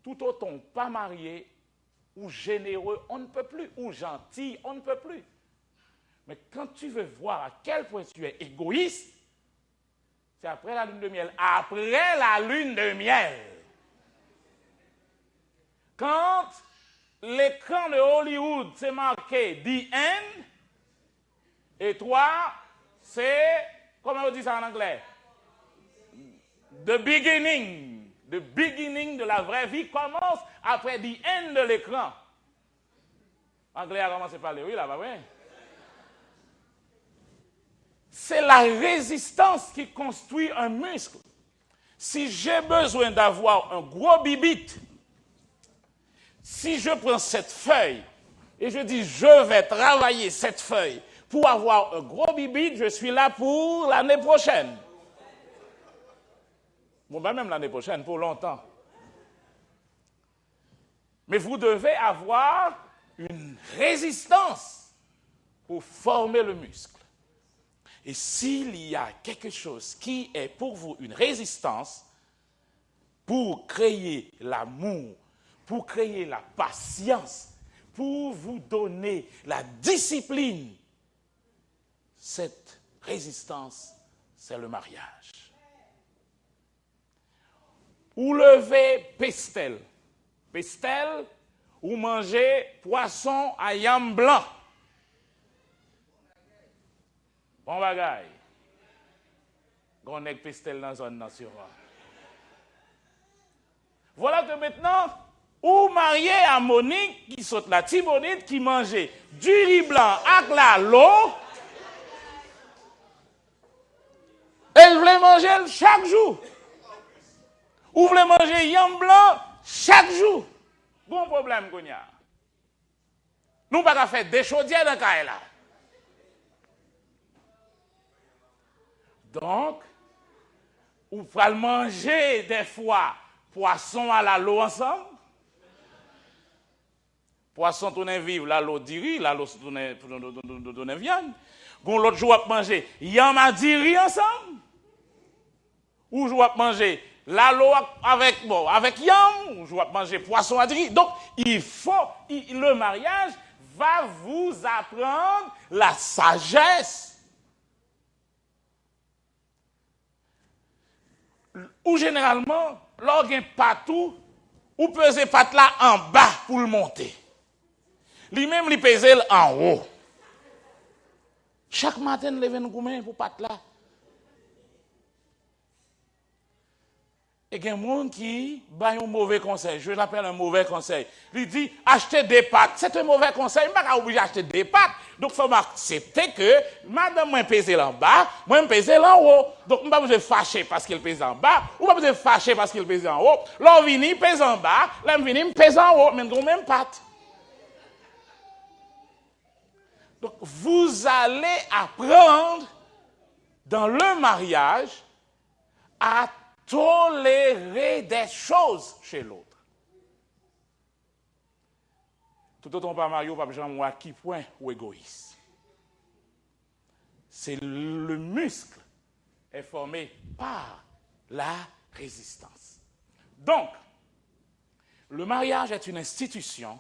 Tout autant pas marié, ou généreux, on ne peut plus, ou gentil, on ne peut plus. Mais quand tu veux voir à quel point tu es égoïste, c'est après la lune de miel. Après la lune de miel. Quand l'écran de Hollywood s'est marqué The End, et toi, c'est, comment on dit ça en anglais? The beginning. The beginning de la vraie vie commence après the end de l'écran. Anglais a commencé par les oui, là-bas, oui. C'est la résistance qui construit un muscle. Si j'ai besoin d'avoir un gros bibite, si je prends cette feuille et je dis je vais travailler cette feuille pour avoir un gros bibite, je suis là pour l'année prochaine. Bon, ben même l'année prochaine, pour longtemps. Mais vous devez avoir une résistance pour former le muscle. Et s'il y a quelque chose qui est pour vous une résistance, pour créer l'amour, pour créer la patience, pour vous donner la discipline, cette résistance, c'est le mariage. Ou lever pestel. Pestel, ou manger poisson à yam blanc. Bon bagay. Gonek pestel dans zone nationale. Voilà que maintenant, ou marié à Monique, qui saute la Tibonite, qui mangeait du riz blanc avec la l'eau, elle voulait manger chaque jour. Ou voulait manger yam blanc chaque jour. Bon problème qu'on y a. Nous pas faire des chaudières dans le là. Donc, ou pouvez manger des fois poisson à la l'eau ensemble. Poisson tourne vivre, la l'eau diri, la l'eau tourne viande. Gon l'autre jour à manger yam a diri ensemble. Ou je vais manger la l'eau avec yam, ou je vais manger poisson à diri. Donc, le mariage va vous apprendre la sagesse. Ou généralement, lorsqu'on patou, ou peser pat là en bas pour le monter. Lui-même, il pèse en haut. Chaque matin, il lève une pour pat là. Et il y a des gens qui donnent un mauvais conseil. Je l'appelle un mauvais conseil. Il dit, achetez des pâtes. C'est un mauvais conseil. Je ne suis pas obligé d'acheter des pâtes. Donc, il faut accepter que madame moi pèse en bas, moi pèse en haut. Donc, je ne suis pas obligé de fâcher parce qu'il pèse en bas, ou pas obligé de fâcher parce qu'il pèse en haut. L'on vient, pèse en bas, l'on vient, pèse en haut, mais nous même pâte. Donc, vous allez apprendre dans le mariage à tolérer des choses chez l'autre. Tout autant pas Mario, pas Jean à qui point ou égoïste. C'est le muscle est formé par la résistance. Donc, le mariage est une institution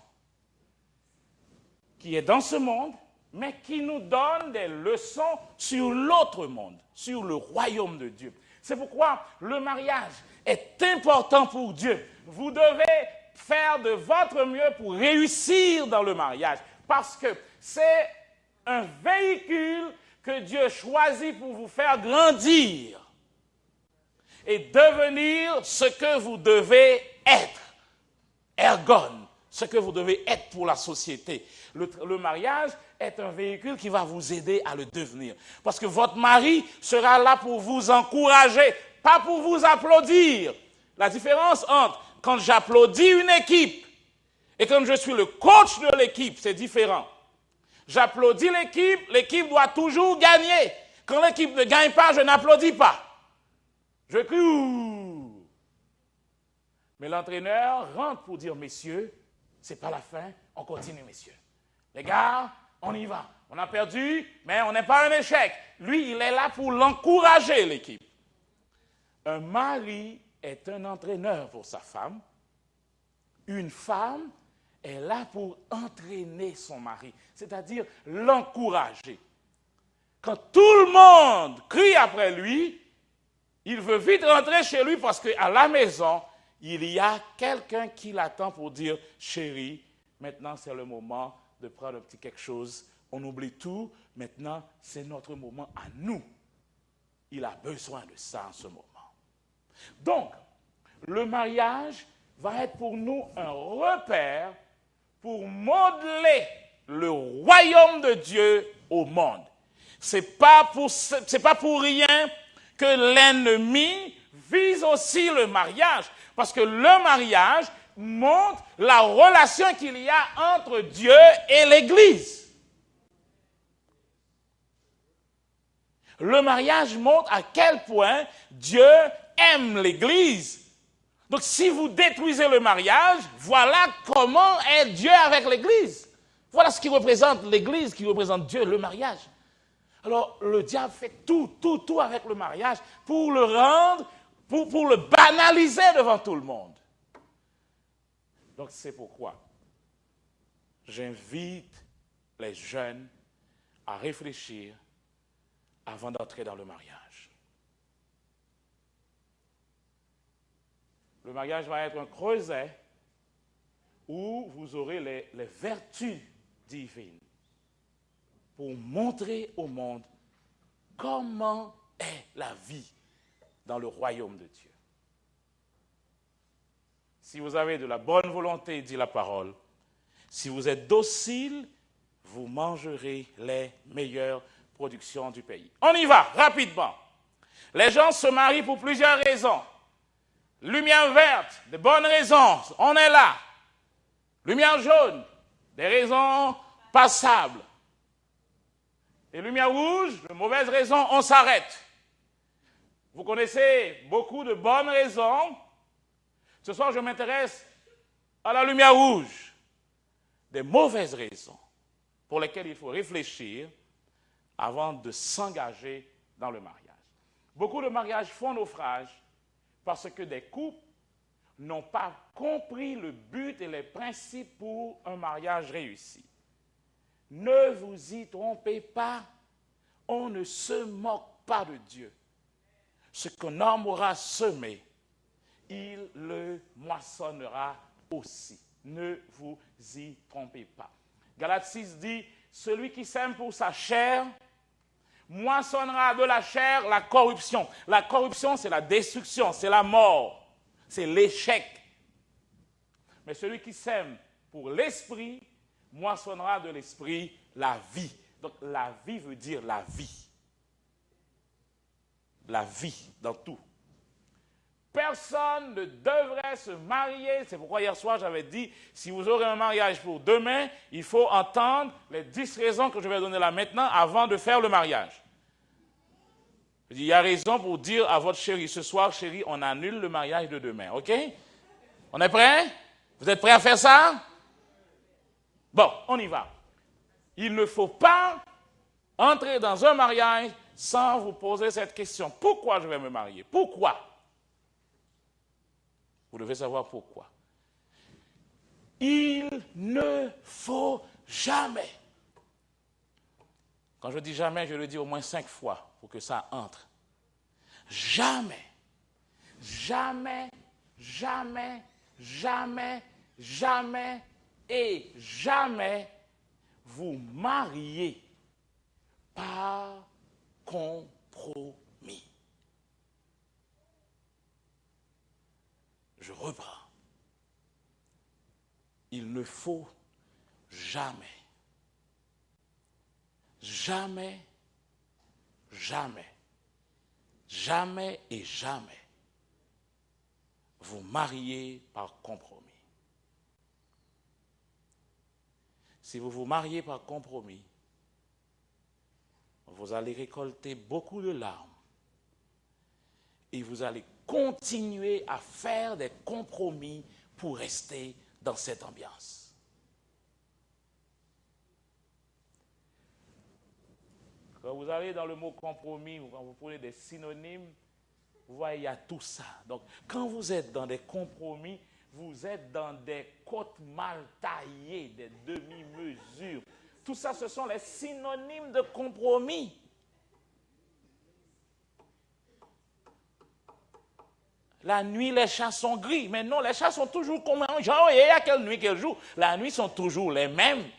qui est dans ce monde, mais qui nous donne des leçons sur l'autre monde, sur le royaume de Dieu. C'est pourquoi le mariage est important pour Dieu. Vous devez faire de votre mieux pour réussir dans le mariage. Parce que c'est un véhicule que Dieu choisit pour vous faire grandir et devenir ce que vous devez être. Ergon, ce que vous devez être pour la société. Le mariage est un véhicule qui va vous aider à le devenir. Parce que votre mari sera là pour vous encourager, pas pour vous applaudir. La différence entre quand j'applaudis une équipe et quand je suis le coach de l'équipe, c'est différent. J'applaudis l'équipe, l'équipe doit toujours gagner. Quand l'équipe ne gagne pas, je n'applaudis pas. Je crie ouh. Mais l'entraîneur rentre pour dire, messieurs, c'est pas la fin, on continue, messieurs. Les gars, on y va. On a perdu, mais on n'est pas un échec. Lui, il est là pour l'encourager, l'équipe. Un mari est un entraîneur pour sa femme. Une femme est là pour entraîner son mari, c'est-à-dire l'encourager. Quand tout le monde crie après lui, il veut vite rentrer chez lui parce qu'à la maison, il y a quelqu'un qui l'attend pour dire « Chérie, maintenant c'est le moment de prendre un petit quelque chose. On oublie tout. Maintenant, c'est notre moment à nous. » Il a besoin de ça en ce moment. Donc, le mariage va être pour nous un repère pour modeler le royaume de Dieu au monde. C'est pas pour rien que l'ennemi vise aussi le mariage. Parce que le mariage montre la relation qu'il y a entre Dieu et l'Église. Le mariage montre à quel point Dieu aime l'Église. Donc si vous détruisez le mariage, voilà comment est Dieu avec l'Église. Voilà ce qui représente l'Église, qui représente Dieu, le mariage. Alors le diable fait tout avec le mariage pour le rendre, pour le banaliser devant tout le monde. Donc c'est pourquoi j'invite les jeunes à réfléchir avant d'entrer dans le mariage. Le mariage va être un creuset où vous aurez les vertus divines pour montrer au monde comment est la vie dans le royaume de Dieu. Si vous avez de la bonne volonté, dit la parole, si vous êtes docile, vous mangerez les meilleures productions du pays. On y va, rapidement. Les gens se marient pour plusieurs raisons. Lumière verte, de bonnes raisons, on est là. Lumière jaune, des raisons passables. Et lumière rouge, de mauvaises raisons, on s'arrête. Vous connaissez beaucoup de bonnes raisons. Ce soir, je m'intéresse à la lumière rouge. Des mauvaises raisons pour lesquelles il faut réfléchir avant de s'engager dans le mariage. Beaucoup de mariages font naufrage parce que des couples n'ont pas compris le but et les principes pour un mariage réussi. Ne vous y trompez pas, on ne se moque pas de Dieu. Ce qu'un homme aura semé, il le moissonnera aussi. Ne vous y trompez pas. Galates 6 dit, celui qui sème pour sa chair, moissonnera de la chair la corruption. La corruption, c'est la destruction, c'est la mort, c'est l'échec. Mais celui qui sème pour l'esprit, moissonnera de l'esprit la vie. Donc la vie veut dire la vie. La vie dans tout. Personne ne devrait se marier. C'est pourquoi hier soir j'avais dit, si vous aurez un mariage pour demain, il faut entendre les 10 raisons que je vais donner là maintenant avant de faire le mariage. Il y a raison pour dire à votre chérie, ce soir, chérie, on annule le mariage de demain, ok? On est prêt? Vous êtes prêts à faire ça? Bon, on y va. Il ne faut pas entrer dans un mariage sans vous poser cette question. Pourquoi je vais me marier? Pourquoi? Vous devez savoir pourquoi. Il ne faut jamais. Quand je dis jamais, je le dis au moins 5 fois pour que ça entre. Jamais, jamais, jamais, jamais, jamais et jamais vous mariez par compromis. Je reprends. Il ne faut jamais, jamais, jamais, jamais et jamais vous marier par compromis. Si vous vous mariez par compromis, vous allez récolter beaucoup de larmes et vous allez continuer à faire des compromis pour rester dans cette ambiance. Quand vous allez dans le mot compromis, quand vous prenez des synonymes, vous voyez, il y a tout ça. Donc, quand vous êtes dans des compromis, vous êtes dans des côtes mal taillées, des demi-mesures. Tout ça, ce sont les synonymes de compromis. La nuit, les chats sont gris. Mais non, les chats sont toujours comme un genre. Et à quelle nuit, quel jour? La nuit sont toujours les mêmes.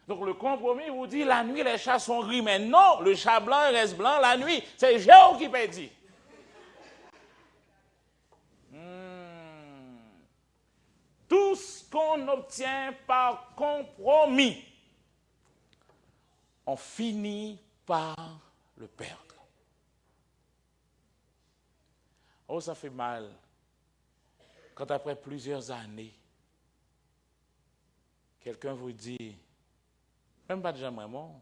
Donc le compromis vous dit, la nuit, les chats sont gris. Mais non, le chat blanc reste blanc la nuit. C'est Géo qui peut dire. Tout ce qu'on obtient par compromis, on finit par le perdre. Oh, ça fait mal quand après plusieurs années, quelqu'un vous dit, même pas déjà vraiment,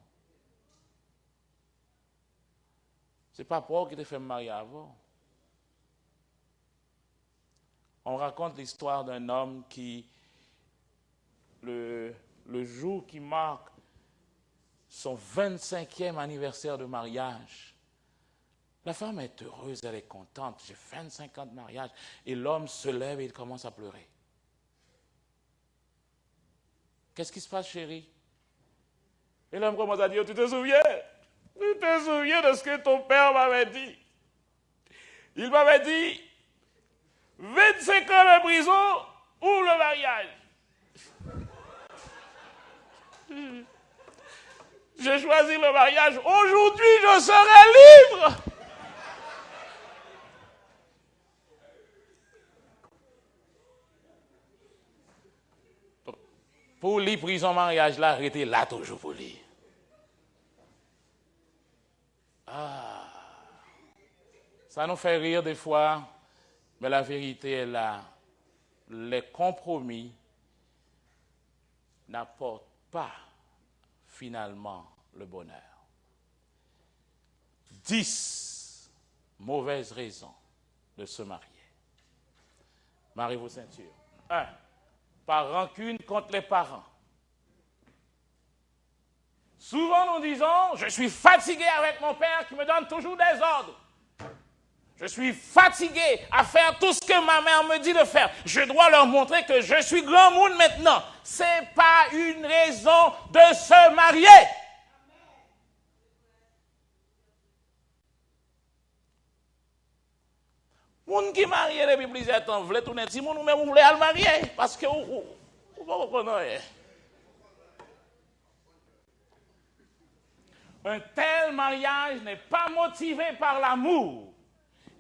c'est pas Paul qui t'a fait me marier avant. On raconte l'histoire d'un homme qui, le jour qui marque son 25e anniversaire de mariage, la femme est heureuse, elle est contente. J'ai 25 ans de mariage. Et l'homme se lève et il commence à pleurer. Qu'est-ce qui se passe, chérie? Et l'homme commence à dire, tu te souviens? Tu te souviens de ce que ton père m'avait dit? Il m'avait dit, 25 ans de prison ou le mariage? J'ai choisi le mariage. Aujourd'hui, je serai libre. Pour lui, prison, mariage, là, arrêtez là toujours pour lui. Ah. Ça nous fait rire des fois, mais la vérité est là. Les compromis n'apportent pas finalement le bonheur. 10 mauvaises raisons de se marier. Mariez vos ceintures. 1. Par rancune contre les parents. Souvent nous disons, je suis fatigué avec mon père qui me donne toujours des ordres. Je suis fatigué à faire tout ce que ma mère me dit de faire. Je dois leur montrer que je suis grand monde maintenant. Ce n'est pas une raison de se marier. Moun qui marie depuis plusieurs temps, voulez tourner petit moun ou même voulez le marier parce que vous comprenez. Un tel mariage n'est pas motivé par l'amour.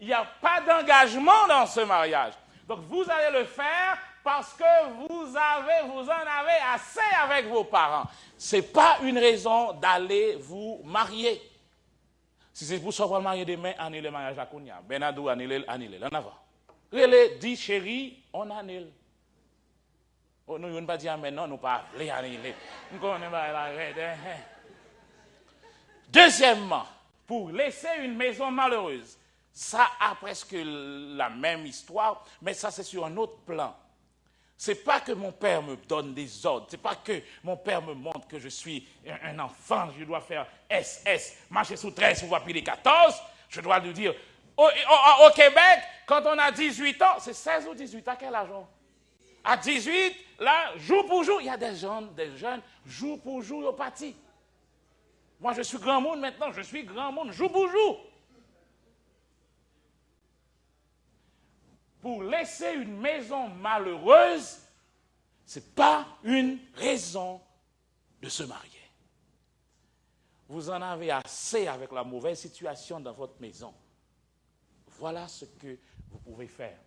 Il n'y a pas d'engagement dans ce mariage. Donc vous allez le faire parce que vous en avez assez avec vos parents. Ce n'est pas une raison d'aller vous marier. Si c'est pour savoir marier demain, annulez le mariage à Kounia. Benadou, annulez, en avant. Relais, dit chérie, on annule. Oh, nous ne pas dire mais non, nous pas annuler. Nous connaissons pas la règle. Deuxièmement, pour laisser une maison malheureuse, ça a presque la même histoire, mais ça c'est sur un autre plan. Ce n'est pas que mon père me donne des ordres, ce n'est pas que mon père me montre que je suis un enfant, je dois faire SS, marcher sous 13 pour voir piler 14. Je dois lui dire, au Québec, quand on a 18 ans, c'est 16 ou 18, à quel âge? À 18, là, jour pour jour, il y a des jeunes, jour pour jour, ils sont partis. Moi, je suis grand monde maintenant, je suis grand monde, jour pour jour. Pour laisser une maison malheureuse, ce n'est pas une raison de se marier. Vous en avez assez avec la mauvaise situation dans votre maison. Voilà ce que vous pouvez faire.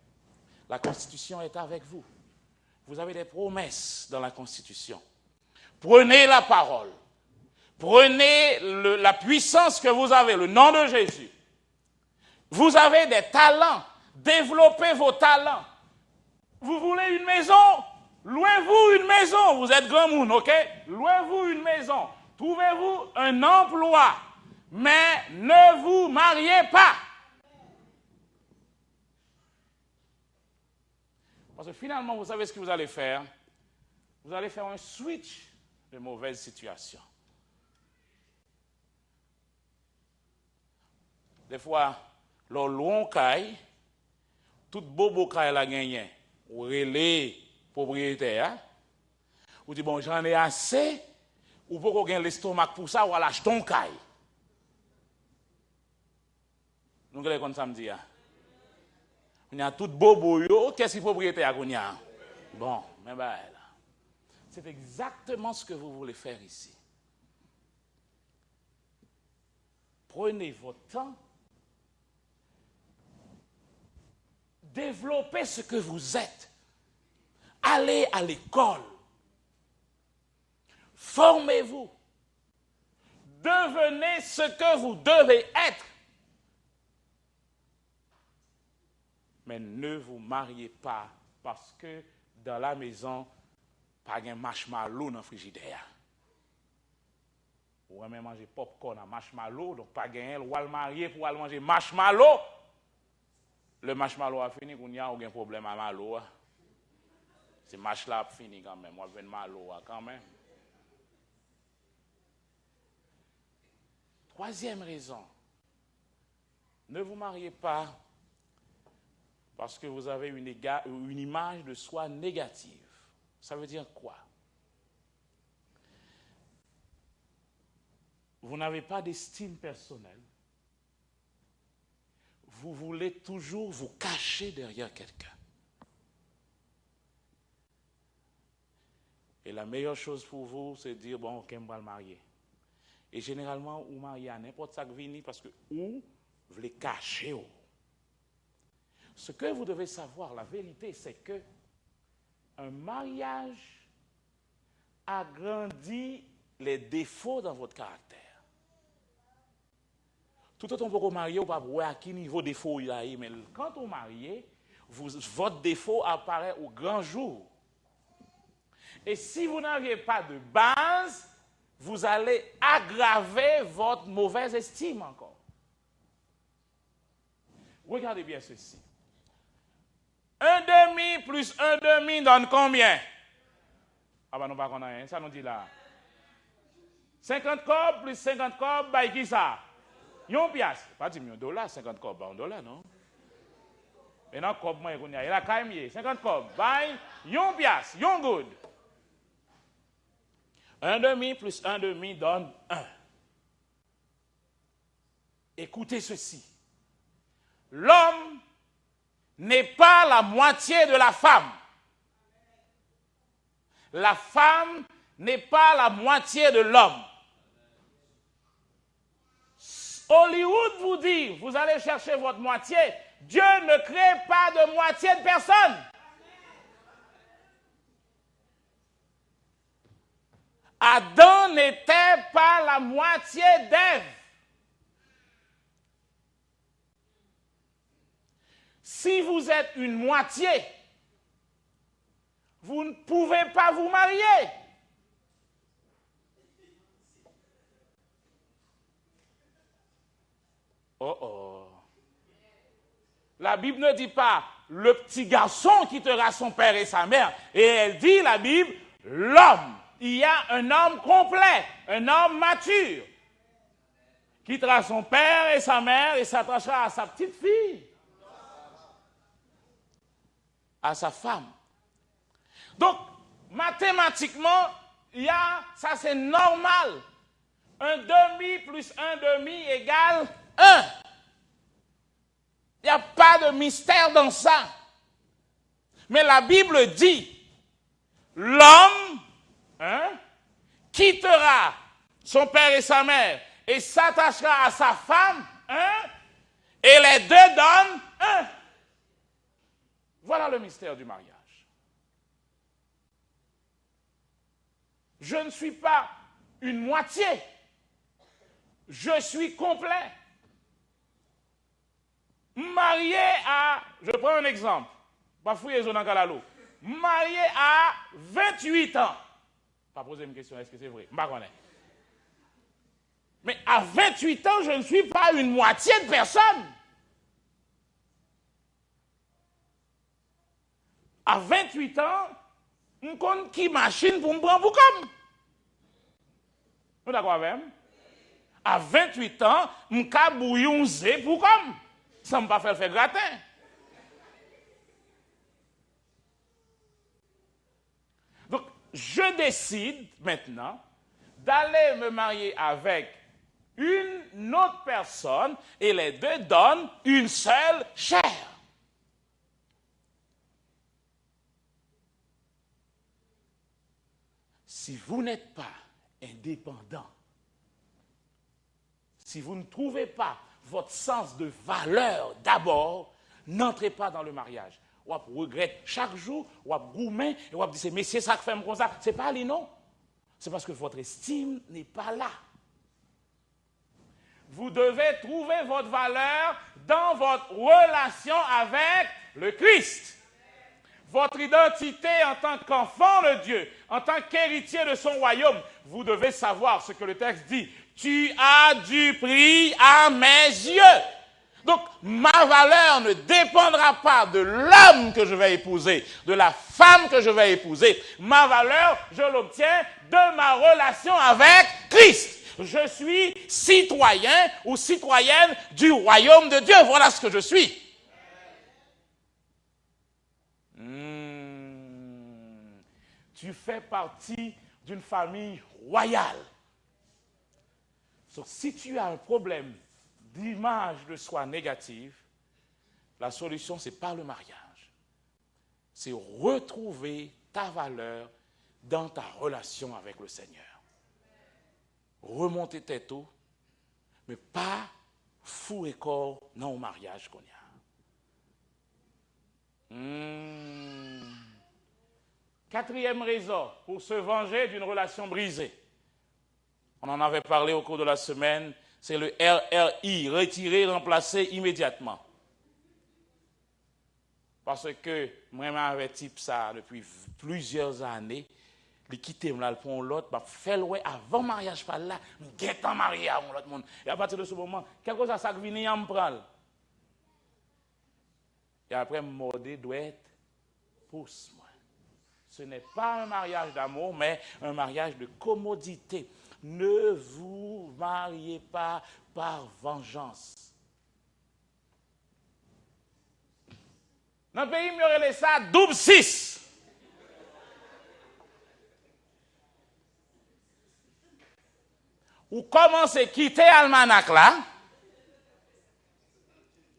La Constitution est avec vous. Vous avez des promesses dans la Constitution. Prenez la parole. Prenez la puissance que vous avez, le nom de Jésus. Vous avez des talents. Développez vos talents. Vous voulez une maison? Louez-vous une maison. Vous êtes grand monde, ok? Louez-vous une maison. Trouvez-vous un emploi. Mais ne vous mariez pas. Parce que finalement, vous savez ce que vous allez faire? Vous allez faire un switch de mauvaise situation. Des fois, le long caille, tout beau caille la gagné, ou relais propriétaire, ou dit bon, j'en ai assez, ou pour qu'on gagne l'estomac pour ça, ou à lâcher ton caille. Nous allons comme ça me dire. On a tout beau, qu'est-ce qu'il faut propriétaire qu'on y a? Bon, mais ben là. C'est exactement ce que vous voulez faire ici. Prenez votre temps. Développez ce que vous êtes. Allez à l'école. Formez-vous. Devenez ce que vous devez être. Mais ne vous mariez pas parce que dans la maison, pas de marshmallow dans le frigidaire. Ou même manger popcorn à marshmallow, donc pas de ou aller marier pour aller manger marshmallow. Le marshmallow a fini, il y a aucun problème à malo. C'est marshmallow a fini quand même, moi je viens de malo quand même. Troisième raison, ne vous mariez pas parce que vous avez une image de soi négative. Ça veut dire quoi? Vous n'avez pas d'estime personnelle. Vous voulez toujours vous cacher derrière quelqu'un. Et la meilleure chose pour vous, c'est de dire, bon, ok, on va le marier. Et généralement, vous mariez à n'importe quoi qui vient parce que vous voulez cacher. Ce que vous devez savoir, la vérité, c'est que un mariage agrandit les défauts dans votre caractère. Tout autant pour marier, vous ne pouvez pas à quel niveau de défaut il y a. Mais quand vous mariez, votre défaut apparaît au grand jour. Et si vous n'aviez pas de base, vous allez aggraver votre mauvaise estime encore. Regardez bien ceci. 1,5 plus 1,5 donne combien? Ah ben non, pas qu'on a rien, ça nous dit là. 50 cob plus 50 cob, bah qui ça? Yon piastre. Pas $10 millions, 50 cob, bah $1, non? Et non, cob, moi, il y a quand même 50 cob, bah yon piastre, yon good. 1,5 plus 1,5 donne 1. Écoutez ceci. L'homme n'est pas la moitié de la femme. La femme n'est pas la moitié de l'homme. Hollywood vous dit, vous allez chercher votre moitié. Dieu ne crée pas de moitié de personne. Adam n'était pas la moitié d'Ève. Si vous êtes une moitié, vous ne pouvez pas vous marier. Oh oh. La Bible ne dit pas le petit garçon quittera son père et sa mère. Et elle dit, la Bible, l'homme. Il y a un homme complet, un homme mature, quittera son père et sa mère et s'attachera à sa petite fille, à sa femme. Donc, mathématiquement, ça c'est normal. 1,5 plus 1,5 égale 1. Il n'y a pas de mystère dans ça. Mais la Bible dit, l'homme quittera son père et sa mère et s'attachera à sa femme, et les deux donnent 1. Voilà le mystère du mariage. Je ne suis pas une moitié. Je suis complet. Marié à, je prends un exemple, marié à 28 ans. Pas poser une question, est-ce que c'est vrai? Je ne connais pas. Mais à 28 ans, je ne suis pas une moitié de personne. À 28 ans, je connais qui machine pour me prendre pour comme. Vous êtes d'accord avec moi? À 28 ans, je peux bouillon zé pour comme. Ça ne me pas faire gratin. Donc, je décide maintenant d'aller me marier avec une autre personne et les deux donnent une seule chair. Si vous n'êtes pas indépendant, si vous ne trouvez pas votre sens de valeur d'abord, n'entrez pas dans le mariage. Ou vous regrettez chaque jour, ou vous gourmez, et vous dites, mais c'est ça que fait comme ça. Ce n'est pas lui, non. C'est parce que votre estime n'est pas là. Vous devez trouver votre valeur dans votre relation avec le Christ. Votre identité en tant qu'enfant de Dieu, en tant qu'héritier de son royaume, vous devez savoir ce que le texte dit. Tu as du prix à mes yeux. Donc, ma valeur ne dépendra pas de l'homme que je vais épouser, de la femme que je vais épouser. Ma valeur, je l'obtiens de ma relation avec Christ. Je suis citoyen ou citoyenne du royaume de Dieu. Voilà ce que je suis. Tu fais partie d'une famille royale. Donc, si tu as un problème d'image de soi négative, la solution, ce n'est pas le mariage. C'est retrouver ta valeur dans ta relation avec le Seigneur. Remonter tes taux, mais pas fou et corps dans le mariage qu'on y a. Quatrième raison pour se venger d'une relation brisée. On en avait parlé au cours de la semaine, C'est le RRI, retirer, remplacer immédiatement. Parce que moi, j'avais type ça depuis plusieurs années. Il quitte là pour l'autre, bah fait le avant mariage par là, guette en mariage l'autre monde. Et à partir de ce moment, quelque chose ça qui vient me prendre. Et après mordé doit être pousse-moi. Ce n'est pas un mariage d'amour, mais un mariage de commodité. Ne vous mariez pas par vengeance. Dans le pays, il y aurait ça double 6. Ou commencez à quitter l'almanach là.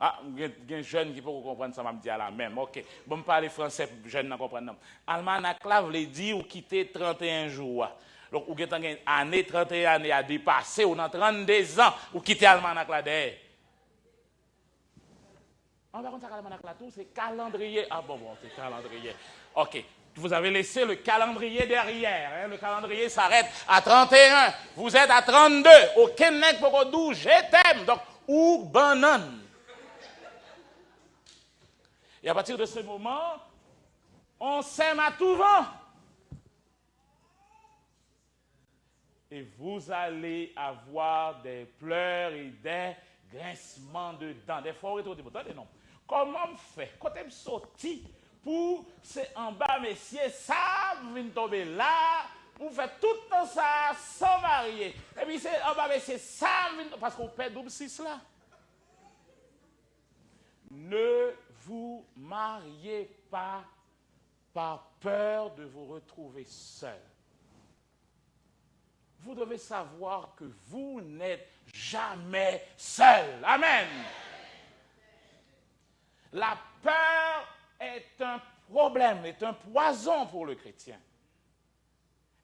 Ah, il y a des jeunes qui peuvent comprendre ça, je me dis à la même. Ok, bon, je parle français, jeunes ne comprennent pas. L'almanach là veut dire ou quitter 31 jours. Donc, ou avez une année, 31 années à dépasser, ou dans 32 ans, ou quitter l'almanach là derrière. On va contre l'almanach là tout, c'est calendrier. Ah bon, c'est calendrier. Ok. Vous avez laissé le calendrier derrière. Hein? Le calendrier s'arrête à 31. Vous êtes à 32. Aucun nec pour 12. Je t'aime. Donc, ou banane. Et à partir de ce moment, on s'aime à tout vent. Et vous allez avoir des pleurs et des grincements de dents. Des fois, vous dites, non. Comment me fait? Quand je sorti pour c'est en bas, messieurs, ça vient tomber là, pour faire tout ça sans marier. Et puis c'est en bas, messieurs, ça vient parce qu'on perd double 6 là. Ne vous mariez pas par peur de vous retrouver seul. Vous devez savoir que vous n'êtes jamais seul. Amen. La peur est un problème, est un poison pour le chrétien.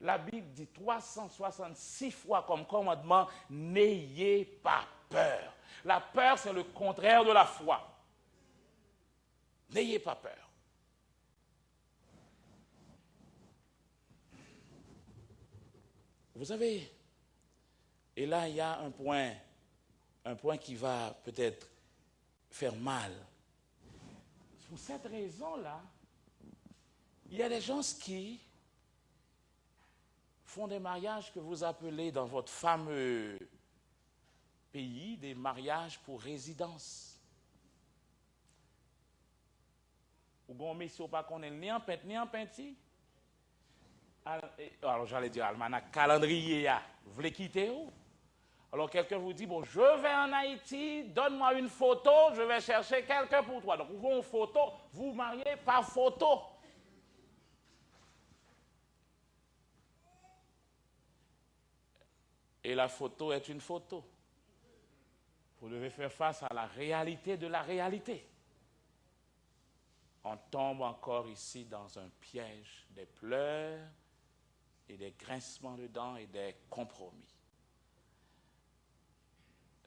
La Bible dit 366 fois comme commandement, n'ayez pas peur. La peur, c'est le contraire de la foi. N'ayez pas peur. Vous savez, et là, il y a un point qui va peut-être faire mal. Pour cette raison-là, il y a des gens qui font des mariages que vous appelez dans votre fameux pays des mariages pour résidence. Ou bon, mais si on pas connaît ni en peintre ni en peinti. Alors j'allais dire almanach calendrier, vous voulez quitter où? Alors quelqu'un vous dit, bon, je vais en Haïti, donne-moi une photo, je vais chercher quelqu'un pour toi. Donc vous voulez une photo, vous mariez par photo. Et la photo est une photo. Vous devez faire face à la réalité de la réalité. On tombe encore ici dans un piège des pleurs et des grincements de dents et des compromis.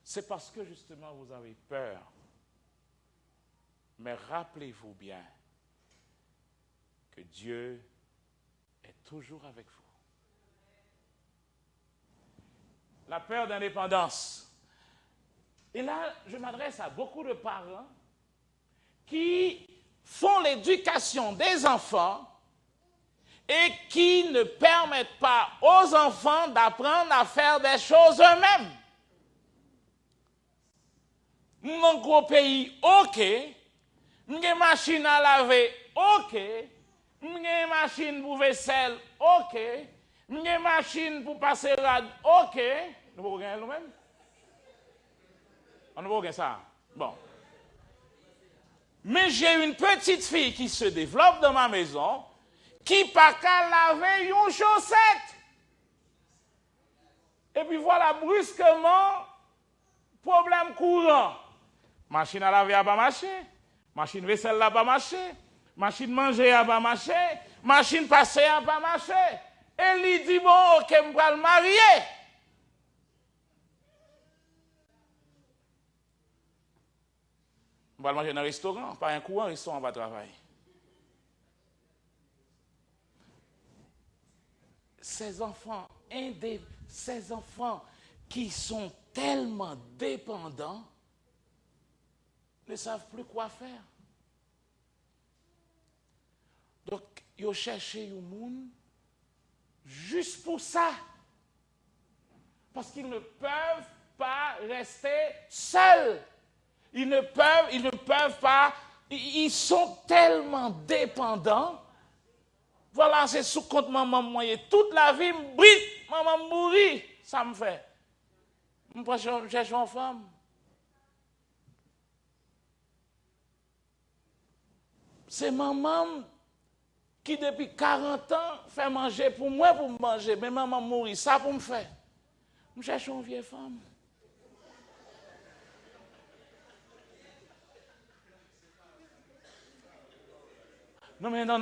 C'est parce que justement vous avez peur. Mais rappelez-vous bien que Dieu est toujours avec vous. La peur d'indépendance. Et là, je m'adresse à beaucoup de parents qui font l'éducation des enfants et qui ne permettent pas aux enfants d'apprendre à faire des choses eux-mêmes. Mon gros pays, ok. Une machine à laver, ok. Une machine pour vaisselle, ok. Une machine pour passer rad, ok. Nous pouvons gagner nous-mêmes? On ne peut pas gagner ça. Bon. Mais j'ai une petite fille qui se développe dans ma maison qui n'a qu'à laver une chaussette. Et puis voilà, brusquement, problème courant. Machine à laver n'a pas marché. Machine vaisselle n'a pas marché. Machine manger n'a pas marché. Machine passer n'a pas marché. Et lui dit, bon, ok, je vais le marier. On va le manger dans un restaurant, pas un courant, restaurant, on va travailler. Ces enfants qui sont tellement dépendants, ne savent plus quoi faire. Donc, ils ont cherché un monde juste pour ça. Parce qu'ils ne peuvent pas rester seuls. Ils ne peuvent pas. Ils sont tellement dépendants. Voilà, c'est sous compte maman moyen. Toute la vie, me brille, maman mourit. Ça me fait. Je cherche une femme. C'est maman qui, depuis 40 ans, fait manger pour moi, pour me manger. Mais maman mourit, ça pour me faire. Je cherche une vieille femme. Non, mais non,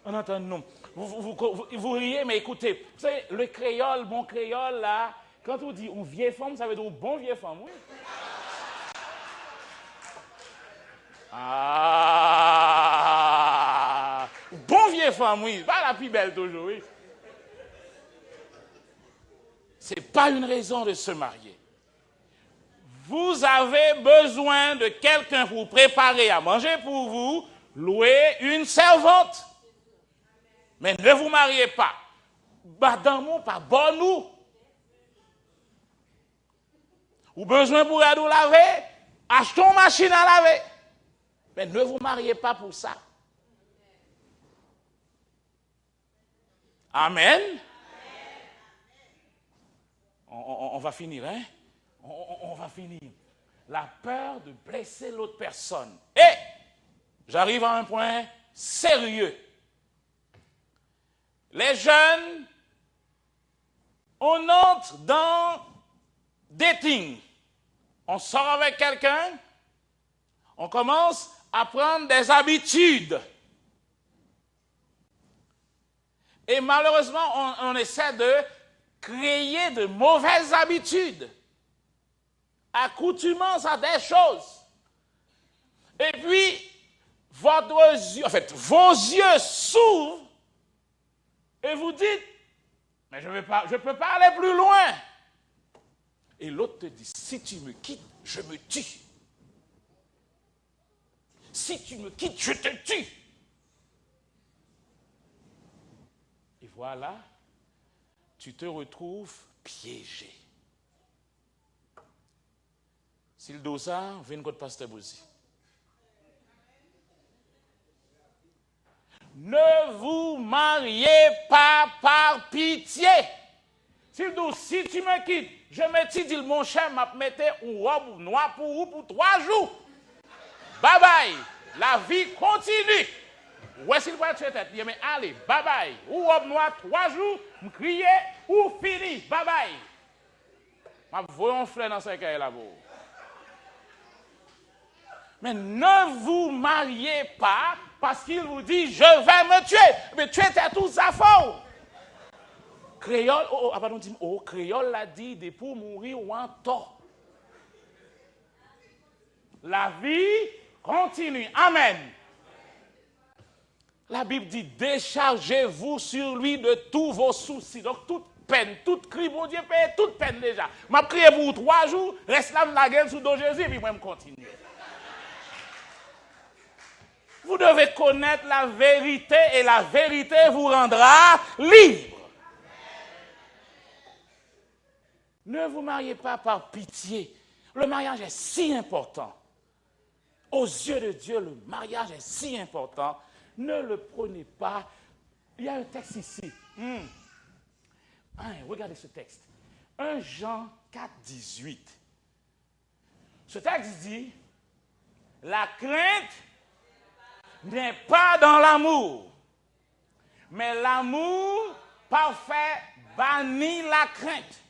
entendez-nous. Vous riez, mais écoutez, vous savez, le créole, bon créole, là, quand on dit une vieille femme, ça veut dire une bonne vieille femme, oui. Ah, bon vieille femme, oui, pas la plus belle toujours, oui. Ce n'est pas une raison de se marier. Vous avez besoin de quelqu'un pour préparer à manger pour vous, louer une servante. Mais ne vous mariez pas. Badamou, pas bon nous. Ou besoin pour aller laver, achetons une machine à laver. Mais ne vous mariez pas pour ça. Amen. On va finir, hein? On va finir. La peur de blesser l'autre personne. Et j'arrive à un point sérieux. Les jeunes, on entre dans dating. On sort avec quelqu'un, on commence à prendre des habitudes. Et malheureusement, on essaie de créer de mauvaises habitudes, accoutumance à des choses. Et puis, vos yeux s'ouvrent et vous dites, mais je ne peux pas aller plus loin. Et l'autre te dit, si tu me quittes, je me tue. Si tu me quittes, je te tue. Et voilà, tu te retrouves piégé. S'il doit ça, vient de pasteur Bouzi. Ne vous mariez pas par pitié. S'il dit, si tu me quittes, je me dis, mon cher, m'a mettre une robe noire pour vous pour 3 jours. Bye bye. La vie continue. Où est-ce qu'il va être tête? Mais allez, bye bye. Ou robe noire 3 jours, me crier, ou fini. Bye bye. Ma voyons frère dans ce cas là-bas. Mais ne vous mariez pas parce qu'il vous dit, je vais me tuer. Mais tu étais tout ça faux. Créole, Créole l'a dit, de pour mourir ou en tort. La vie continue. Amen. La Bible dit, déchargez-vous sur lui de tous vos soucis. Donc, toute peine, toute cri, bon Dieu, paye toute peine déjà. M'a prié pour 3 jours, reste là, la gueule sous dos Jésus, puis moi, je continue. Vous devez connaître la vérité et la vérité vous rendra libre. Ne vous mariez pas par pitié. Le mariage est si important. Aux yeux de Dieu, le mariage est si important. Ne le prenez pas. Il y a un texte ici. Regardez ce texte. 1 Jean 4, 18. Ce texte dit, la crainte n'est pas dans l'amour, mais l'amour parfait bannit la crainte.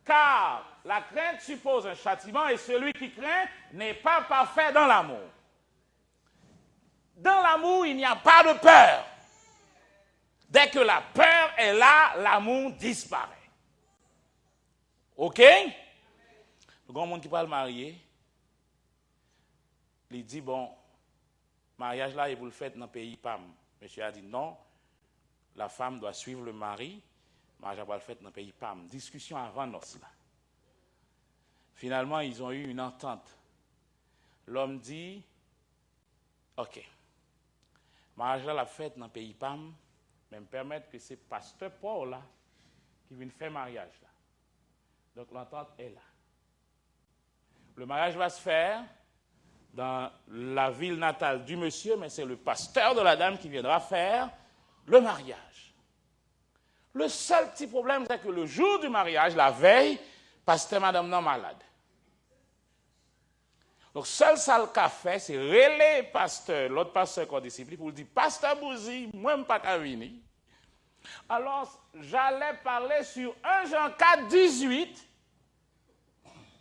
Car la crainte suppose un châtiment et celui qui craint n'est pas parfait dans l'amour. Dans l'amour, il n'y a pas de peur. Dès que la peur est là, l'amour disparaît. OK? Le grand monde qui parle marié, il dit, bon, mariage là, il vous le faites dans le pays PAM. Monsieur a dit non, la femme doit suivre le mari. Mariage va le faire dans le pays PAM. Discussion avant noce là. Finalement, ils ont eu une entente. L'homme dit, OK, mariage là la fête dans le pays PAM, mais me permettre que c'est pasteur Paul là qui vient faire mariage là. Donc l'entente est là. Le mariage va se faire dans la ville natale du monsieur, mais c'est le pasteur de la dame qui viendra faire le mariage. Le seul petit problème, c'est que le jour du mariage, la veille, pasteur madame non malade. Donc, seul ça le qu'a fait, c'est relayer pasteur, l'autre pasteur qu'on discipline, pour lui dire, pasteur Bouzi, moi, je ne pas qu'à venir. Alors, j'allais parler sur 1 Jean 4, 18.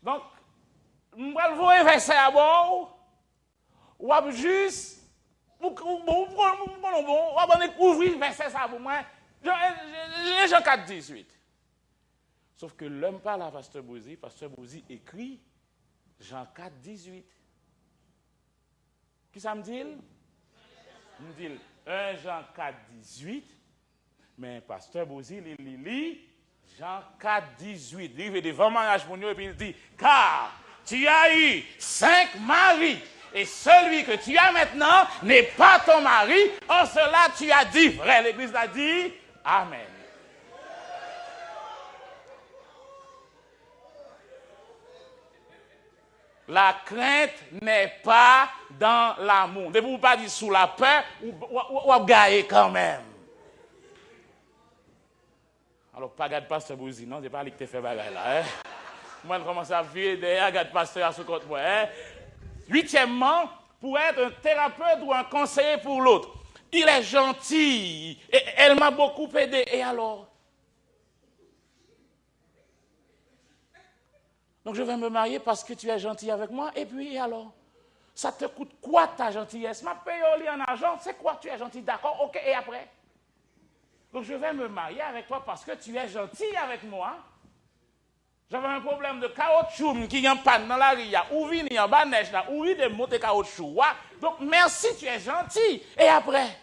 Donc, je vais vous verser à bord, ou juste, ou ouvrir verset ça pour moi. Jean 4, 18. Sauf que l'homme parle à pasteur Bouzi écrit Jean 4, 18. Qui ça me dit? Me dit 1 Jean 4, 18. Mais pasteur Bouzi, il lit Jean 4, 18. Il est devant mariage pour nous et puis il dit, car tu as eu 5 maris et celui que tu as maintenant n'est pas ton mari. En cela tu as dit vrai. L'Église l'a dit. Amen. La crainte n'est pas dans l'amour. Ne vous pas dire sous la peur ou gagner quand même. Alors, pas garde pasteur Bouzi, non, c'est pas lui qui te fait bagarre là. Hein? Moi, je commence à vivre derrière, garde pasteur à ce côté. Hein? Huitièmement, pour être un thérapeute ou un conseiller pour l'autre, il est gentil. Et elle m'a beaucoup aidé. Et alors? Donc je vais me marier parce que tu es gentil avec moi. Et puis, et alors? Ça te coûte quoi ta gentillesse? Ma paye au lit en argent, c'est quoi? Tu es gentil, d'accord? Ok, et après? Donc je vais me marier avec toi parce que tu es gentil avec moi. J'avais un problème de caoutchouc qui est en panne dans la ria, ou vini en bas neige là, ou de monter caoutchouc. Donc merci, tu es gentil. Et après?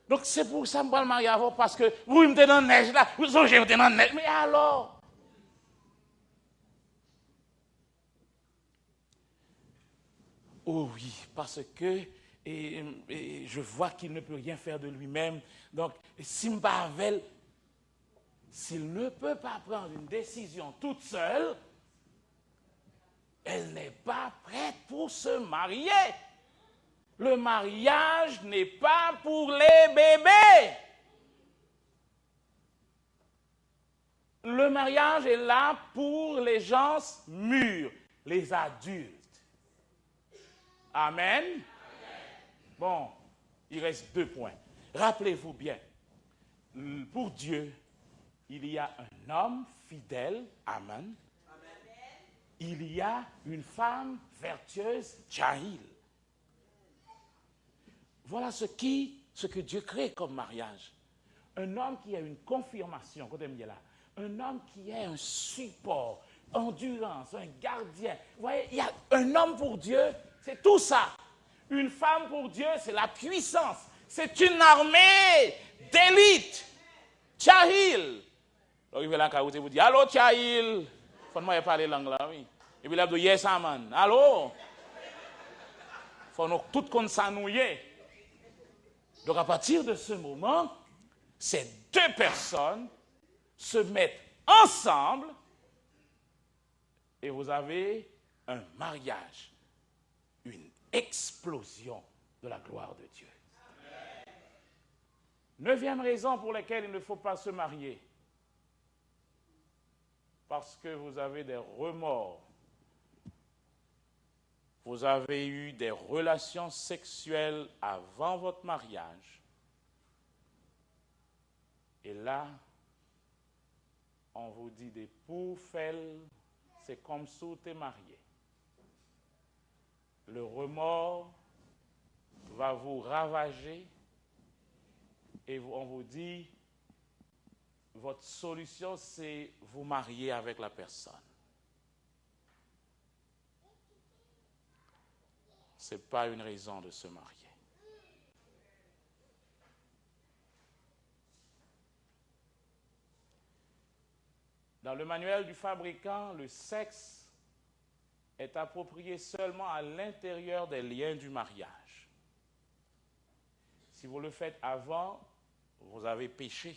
Donc c'est pour ça que je vais me marier avant parce que vous me dans la neige là, vous avez dans la neige. Mais alors? Oh oui, parce que et je vois qu'il ne peut rien faire de lui-même. Donc, s'il ne peut pas prendre une décision toute seule, elle n'est pas prête pour se marier. Le mariage n'est pas pour les bébés. Le mariage est là pour les gens mûrs, les adultes. Amen. Amen. Bon, il reste 2 points. Rappelez-vous bien, pour Dieu, il y a un homme fidèle, Amen. Il y a une femme vertueuse, Jahil. Voilà ce que Dieu crée comme mariage. Un homme qui a une confirmation, un homme qui a un support, endurance, un gardien. Vous voyez, il y a un homme pour Dieu, c'est tout ça. Une femme pour Dieu, c'est la puissance. C'est une armée d'élite. Tchahil. Donc, il va là, vous dit, allô, Tchahil. Faut moi parler langue là, oui. Et puis, il a dit, yes, aman. Allô. Faut nous tout comme ça nouiller. Donc, à partir de ce moment, ces 2 personnes se mettent ensemble et vous avez un mariage. Une explosion de la gloire de Dieu. 9e raison pour laquelle il ne faut pas se marier. Parce que vous avez des remords. Vous avez eu des relations sexuelles avant votre mariage. Et là, on vous dit des poufelles, c'est comme si vous étiez marié. Le remords va vous ravager et on vous dit, votre solution, c'est vous marier avec la personne. Ce n'est pas une raison de se marier. Dans le manuel du fabricant, le sexe est approprié seulement à l'intérieur des liens du mariage. Si vous le faites avant, vous avez péché.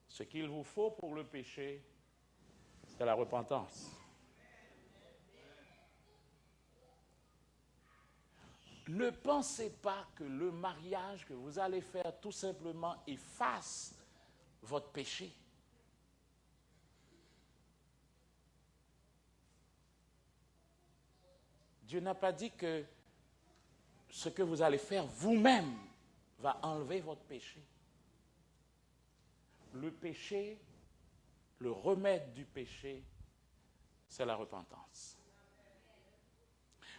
Ce qu'il vous faut pour le péché, c'est la repentance. Ne pensez pas que le mariage que vous allez faire tout simplement efface votre péché. Dieu n'a pas dit que ce que vous allez faire vous-même va enlever votre péché. Le péché, le remède du péché, c'est la repentance.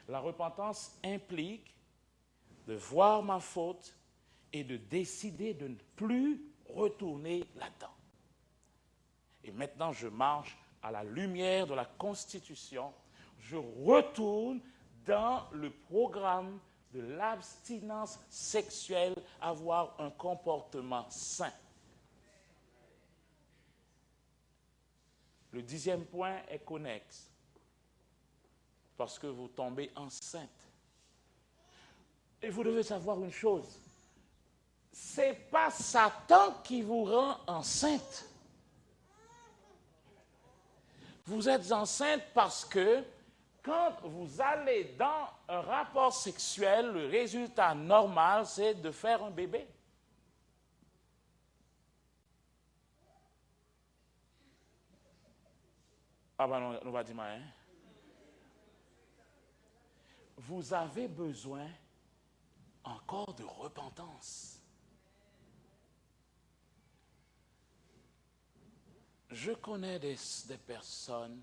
La repentance implique de voir ma faute et de décider de ne plus retourner là-dedans. Et maintenant, je marche à la lumière de la Constitution. Je retourne dans le programme de l'abstinence sexuelle, avoir un comportement sain. Le 10e point est connexe, parce que vous tombez enceinte. Et vous devez savoir une chose, ce n'est pas Satan qui vous rend enceinte. Vous êtes enceinte parce que quand vous allez dans un rapport sexuel, le résultat normal, c'est de faire un bébé. Ah ben non, on va dire, hein? Vous avez besoin encore de repentance. Je connais des personnes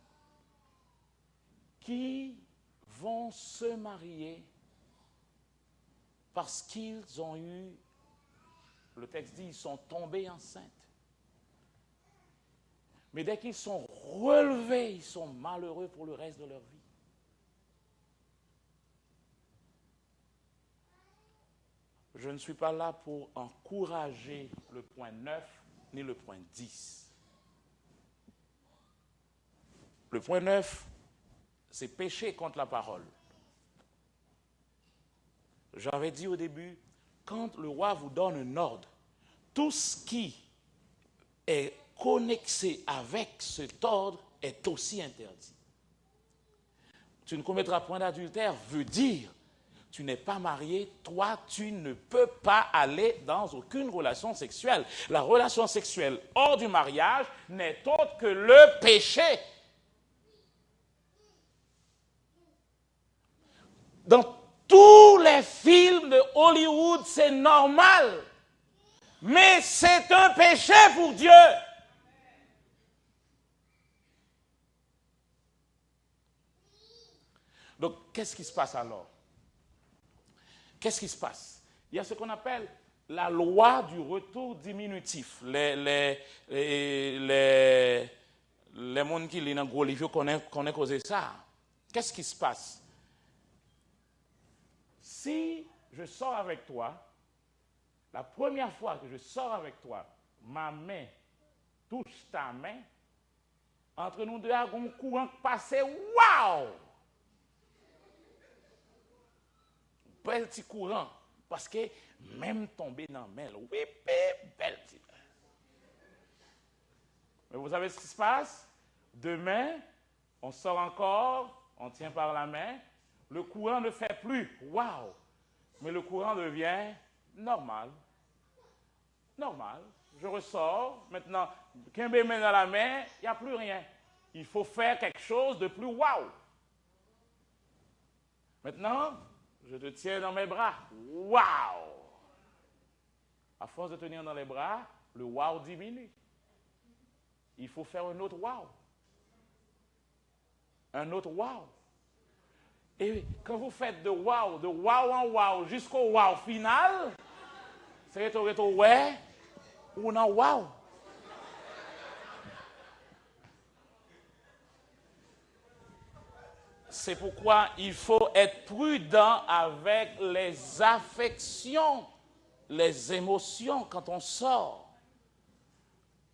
qui vont se marier parce qu'ils ont eu, le texte dit, ils sont tombés enceintes. Mais dès qu'ils sont relevés, ils sont malheureux pour le reste de leur vie. Je ne suis pas là pour encourager le point 9 ni le point 10. Le point 9, c'est pécher contre la parole. J'avais dit au début, quand le roi vous donne un ordre, tout ce qui est connexé avec cet ordre est aussi interdit. Tu ne commettras point d'adultère veut dire tu n'es pas marié, toi, tu ne peux pas aller dans aucune relation sexuelle. La relation sexuelle hors du mariage n'est autre que le péché. Dans tous les films de Hollywood, c'est normal. Mais c'est un péché pour Dieu. Donc, qu'est-ce qui se passe alors? Qu'est-ce qui se passe? Il y a ce qu'on appelle la loi du retour diminutif. Les gens qui lisent dans gros livre connaissent causé ça. Qu'est-ce qui se passe? Si je sors avec toi, la première fois que je sors avec toi, ma main touche ta main, entre nous deux, il y a un courant passé, waouh! Bel petit courant, parce que même tomber dans la main, oui, bel petit. Mais vous savez ce qui se passe? Demain, on sort encore, on tient par la main, le courant ne fait plus, waouh! Mais le courant devient normal. Normal. Je ressors, maintenant, qu'un bébé dans la main, il n'y a plus rien. Il faut faire quelque chose de plus waouh! Maintenant, je te tiens dans mes bras. Waouh! À force de tenir dans les bras, le waouh diminue. Il faut faire un autre waouh. Un autre waouh. Et quand vous faites de waouh en waouh jusqu'au waouh final, c'est retour ouais ou non waouh. C'est pourquoi il faut être prudent avec les affections, les émotions quand on sort.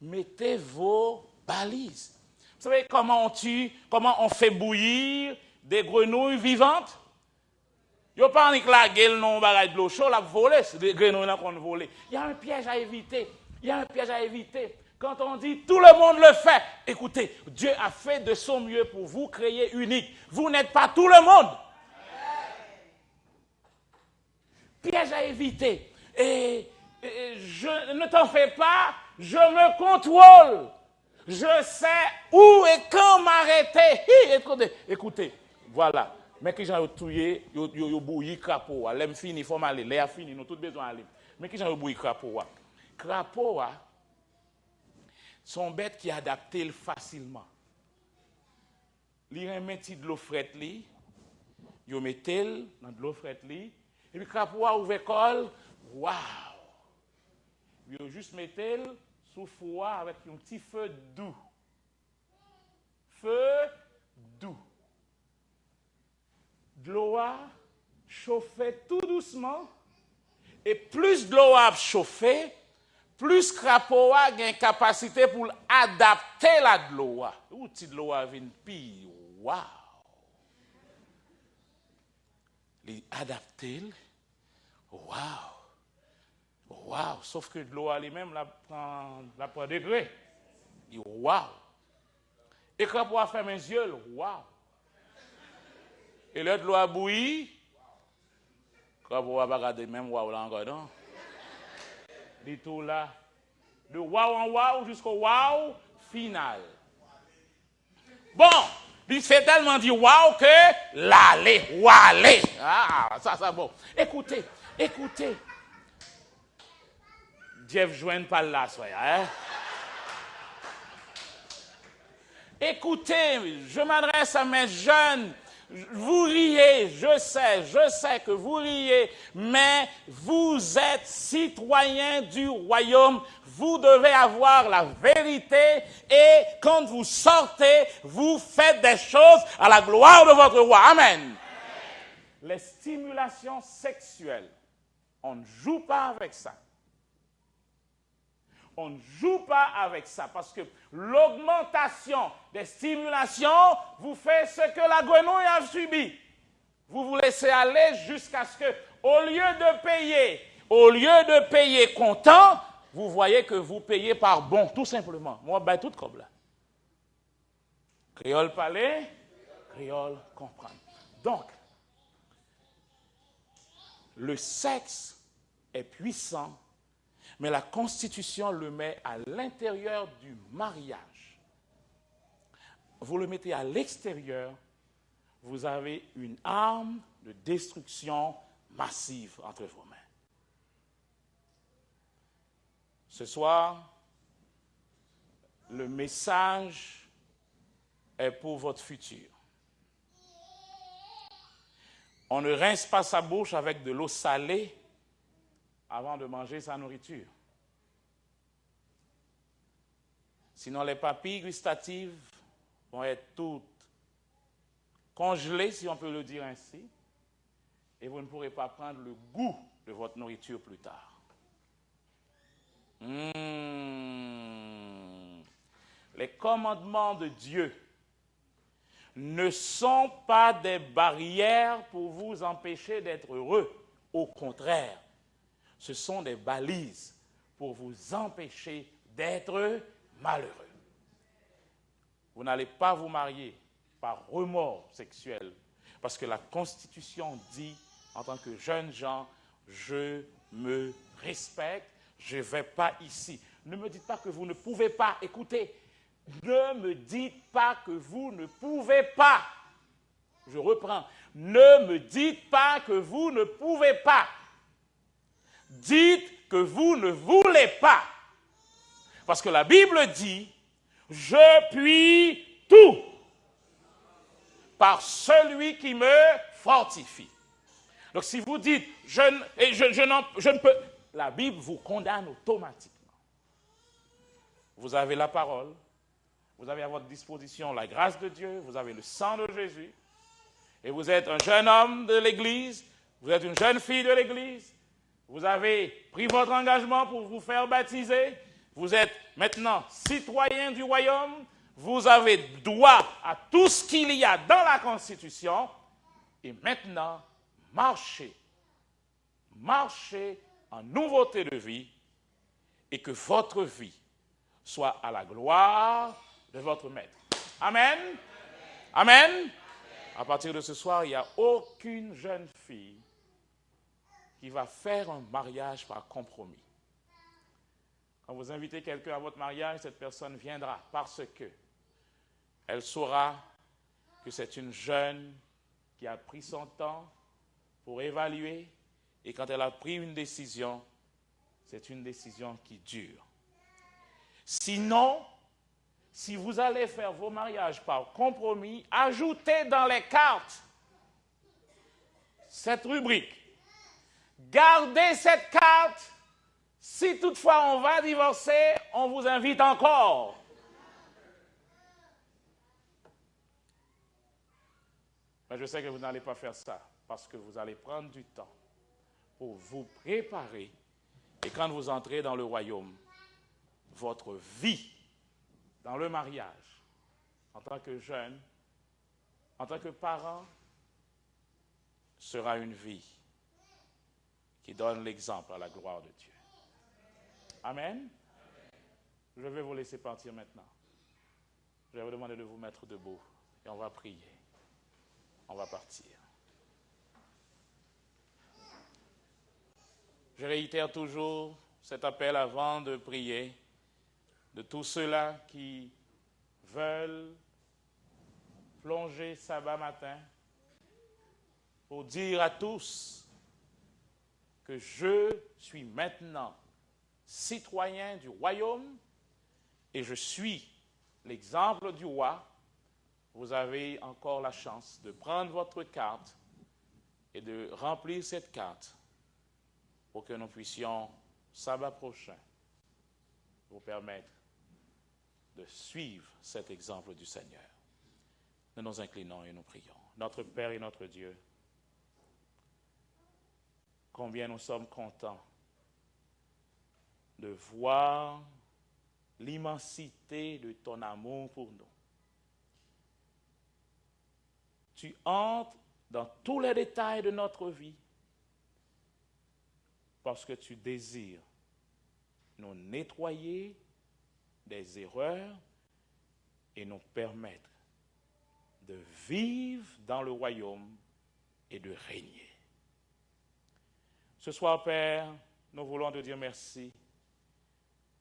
Mettez vos balises. Vous savez comment on tue, comment on fait bouillir des grenouilles vivantes? Yo pas en la gueule non bagage de l'eau chaude, la voler, des grenouilles là qu'on vole. Il y a un piège à éviter. Il y a un piège à éviter. Quand on dit tout le monde le fait, écoutez, Dieu a fait de son mieux pour vous créer unique. Vous n'êtes pas tout le monde. Piège à éviter. Et je ne t'en fais pas, je me contrôle. Je sais où et quand m'arrêter. Écoutez, voilà. Mais qui j'en ai tué, yo bouilli crapaud. L'aime fini, il faut m'aller. L'air fini, nous tous besoin d'aller. Mais qui j'en ai bouilli crapaud. Crapaud, sont bêtes qui adaptent facilement. Ils remettent de l'eau frette, ils mettent dans de l'eau frette, et puis crapaud ouvre col, waouh! Ils juste mettent sous foie avec un petit feu doux. Feu doux. De l'eau a chauffé tout doucement, et plus de l'eau a chauffé, plus crapaud a une capacité pour adapter la de l'eau. Ou si de l'eau a vient pire, waouh! Les adapter, waouh! Waouh! Sauf que de l'eau a lui-même la prend degré. Waouh! Et crapaud a fait mes yeux, waouh! Et là, de l'eau a bouilli, crapaud a pas regardé même waouh là encore, non? Dit tout là, de waouh en waouh jusqu'au waouh final. Bon, il fait tellement dire waouh que l'aller, wallé. Ah, ça bon. Écoutez. Jeff joigne pas là, soyez, hein? Écoutez, je m'adresse à mes jeunes. Vous riez, je sais que vous riez, mais vous êtes citoyens du royaume. Vous devez avoir la vérité et quand vous sortez, vous faites des choses à la gloire de votre roi. Amen. Les stimulations sexuelles, on ne joue pas avec ça. On ne joue pas avec ça parce que l'augmentation des stimulations vous fait ce que la grenouille a subi. Vous vous laissez aller jusqu'à ce que, au lieu de payer comptant, vous voyez que vous payez par bon, tout simplement. Moi, ben tout comme là. Créole parler, créole comprendre. Donc, le sexe est puissant. Mais la Constitution le met à l'intérieur du mariage. Vous le mettez à l'extérieur, vous avez une arme de destruction massive entre vos mains. Ce soir, le message est pour votre futur. On ne rince pas sa bouche avec de l'eau salée avant de manger sa nourriture. Sinon, les papilles gustatives vont être toutes congelées, si on peut le dire ainsi, et vous ne pourrez pas prendre le goût de votre nourriture plus tard. Les commandements de Dieu ne sont pas des barrières pour vous empêcher d'être heureux. Au contraire, ce sont des balises pour vous empêcher d'être malheureux. Vous n'allez pas vous marier par remords sexuels, parce que la Constitution dit, en tant que jeunes gens, je me respecte, je ne vais pas ici. Ne me dites pas que vous ne pouvez pas. Écoutez, ne me dites pas que vous ne pouvez pas. Je reprends. Ne me dites pas que vous ne pouvez pas. Dites que vous ne voulez pas. Parce que la Bible dit, je puis tout par celui qui me fortifie. Donc si vous dites, je ne peux, la Bible vous condamne automatiquement. Vous avez la parole, vous avez à votre disposition la grâce de Dieu, vous avez le sang de Jésus, et vous êtes un jeune homme de l'Église, vous êtes une jeune fille de l'Église, vous avez pris votre engagement pour vous faire baptiser, vous êtes maintenant citoyen du royaume, vous avez droit à tout ce qu'il y a dans la Constitution. Et maintenant, marchez en nouveauté de vie et que votre vie soit à la gloire de votre Maître. Amen. Amen. Amen. À partir de ce soir, il n'y a aucune jeune fille qui va faire un mariage par compromis. Quand vous invitez quelqu'un à votre mariage, cette personne viendra parce que elle saura que c'est une jeune qui a pris son temps pour évaluer, et quand elle a pris une décision, c'est une décision qui dure. Sinon, si vous allez faire vos mariages par compromis, ajoutez dans les cartes cette rubrique. Gardez cette carte. Si toutefois on va divorcer, on vous invite encore. Mais je sais que vous n'allez pas faire ça parce que vous allez prendre du temps pour vous préparer. Et quand vous entrez dans le royaume, votre vie dans le mariage, en tant que jeune, en tant que parent, sera une vie qui donne l'exemple à la gloire de Dieu. Amen. Je vais vous laisser partir maintenant. Je vais vous demander de vous mettre debout et on va prier. On va partir. Je réitère toujours cet appel avant de prier de tous ceux-là qui veulent plonger sabbat matin pour dire à tous que je suis maintenant citoyen du royaume et je suis l'exemple du roi. Vous avez encore la chance de prendre votre carte et de remplir cette carte pour que nous puissions, sabbat prochain, vous permettre de suivre cet exemple du Seigneur. Nous nous inclinons et nous prions. Notre Père et notre Dieu, combien nous sommes contents de voir l'immensité de ton amour pour nous. Tu entres dans tous les détails de notre vie parce que tu désires nous nettoyer des erreurs et nous permettre de vivre dans le royaume et de régner. Ce soir, Père, nous voulons te dire merci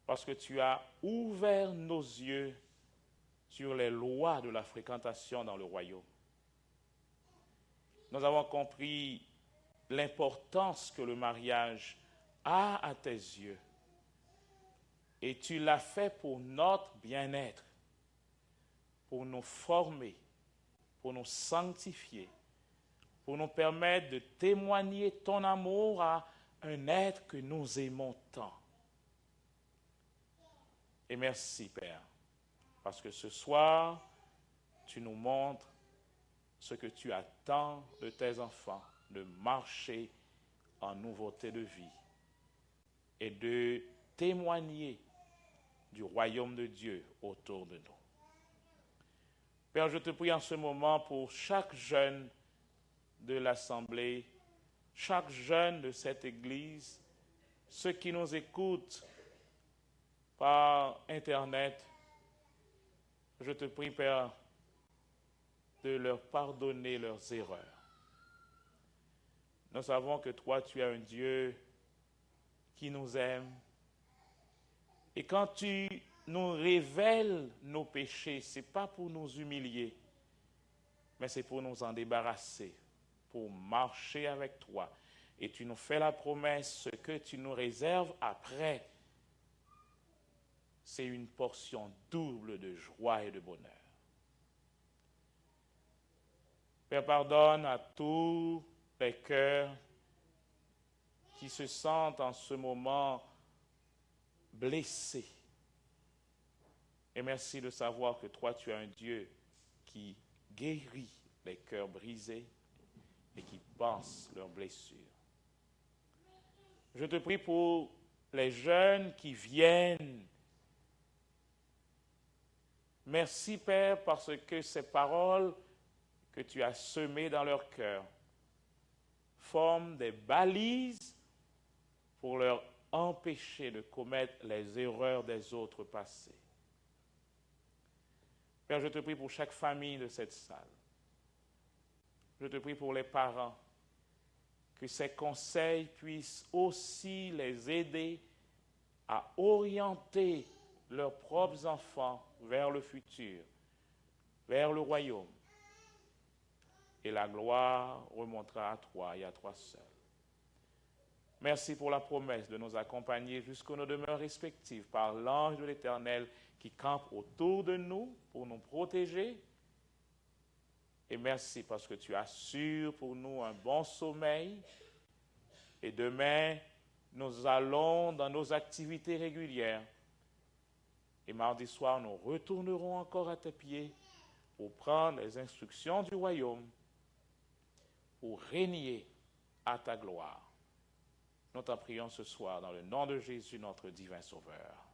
parce que tu as ouvert nos yeux sur les lois de la fréquentation dans le royaume. Nous avons compris l'importance que le mariage a à tes yeux. Et tu l'as fait pour notre bien-être, pour nous former, pour nous sanctifier, pour nous permettre de témoigner ton amour à un être que nous aimons tant. Et merci, Père, parce que ce soir, tu nous montres ce que tu attends de tes enfants, de marcher en nouveauté de vie et de témoigner du royaume de Dieu autour de nous. Père, je te prie en ce moment pour chaque jeune de l'Assemblée, chaque jeune de cette Église, ceux qui nous écoutent par Internet. Je te prie, Père, de leur pardonner leurs erreurs. Nous savons que toi, tu es un Dieu qui nous aime. Et quand tu nous révèles nos péchés, ce n'est pas pour nous humilier, mais c'est pour nous en débarrasser, pour marcher avec toi. Et tu nous fais la promesse, ce que tu nous réserves après, c'est une portion double de joie et de bonheur. Père, pardonne à tous les cœurs qui se sentent en ce moment blessés. Et merci de savoir que toi, tu es un Dieu qui guérit les cœurs brisés et qui pense leurs blessures. Je te prie pour les jeunes qui viennent Merci, Père, parce que ces paroles que tu as semées dans leur cœur forment des balises pour leur empêcher de commettre les erreurs des autres passés. Père, je te prie pour chaque famille de cette salle. Je te prie pour les parents, que ces conseils puissent aussi les aider à orienter leurs propres enfants vers le futur, vers le royaume. Et la gloire remontera à toi et à toi seul. Merci pour la promesse de nous accompagner jusqu'à nos demeures respectives par l'ange de l'Éternel qui campe autour de nous pour nous protéger. Et merci parce que tu assures pour nous un bon sommeil. Et demain, nous allons dans nos activités régulières. Et mardi soir, nous retournerons encore à tes pieds pour prendre les instructions du royaume, pour régner à ta gloire. Nous t'en prions ce soir dans le nom de Jésus, notre divin Sauveur.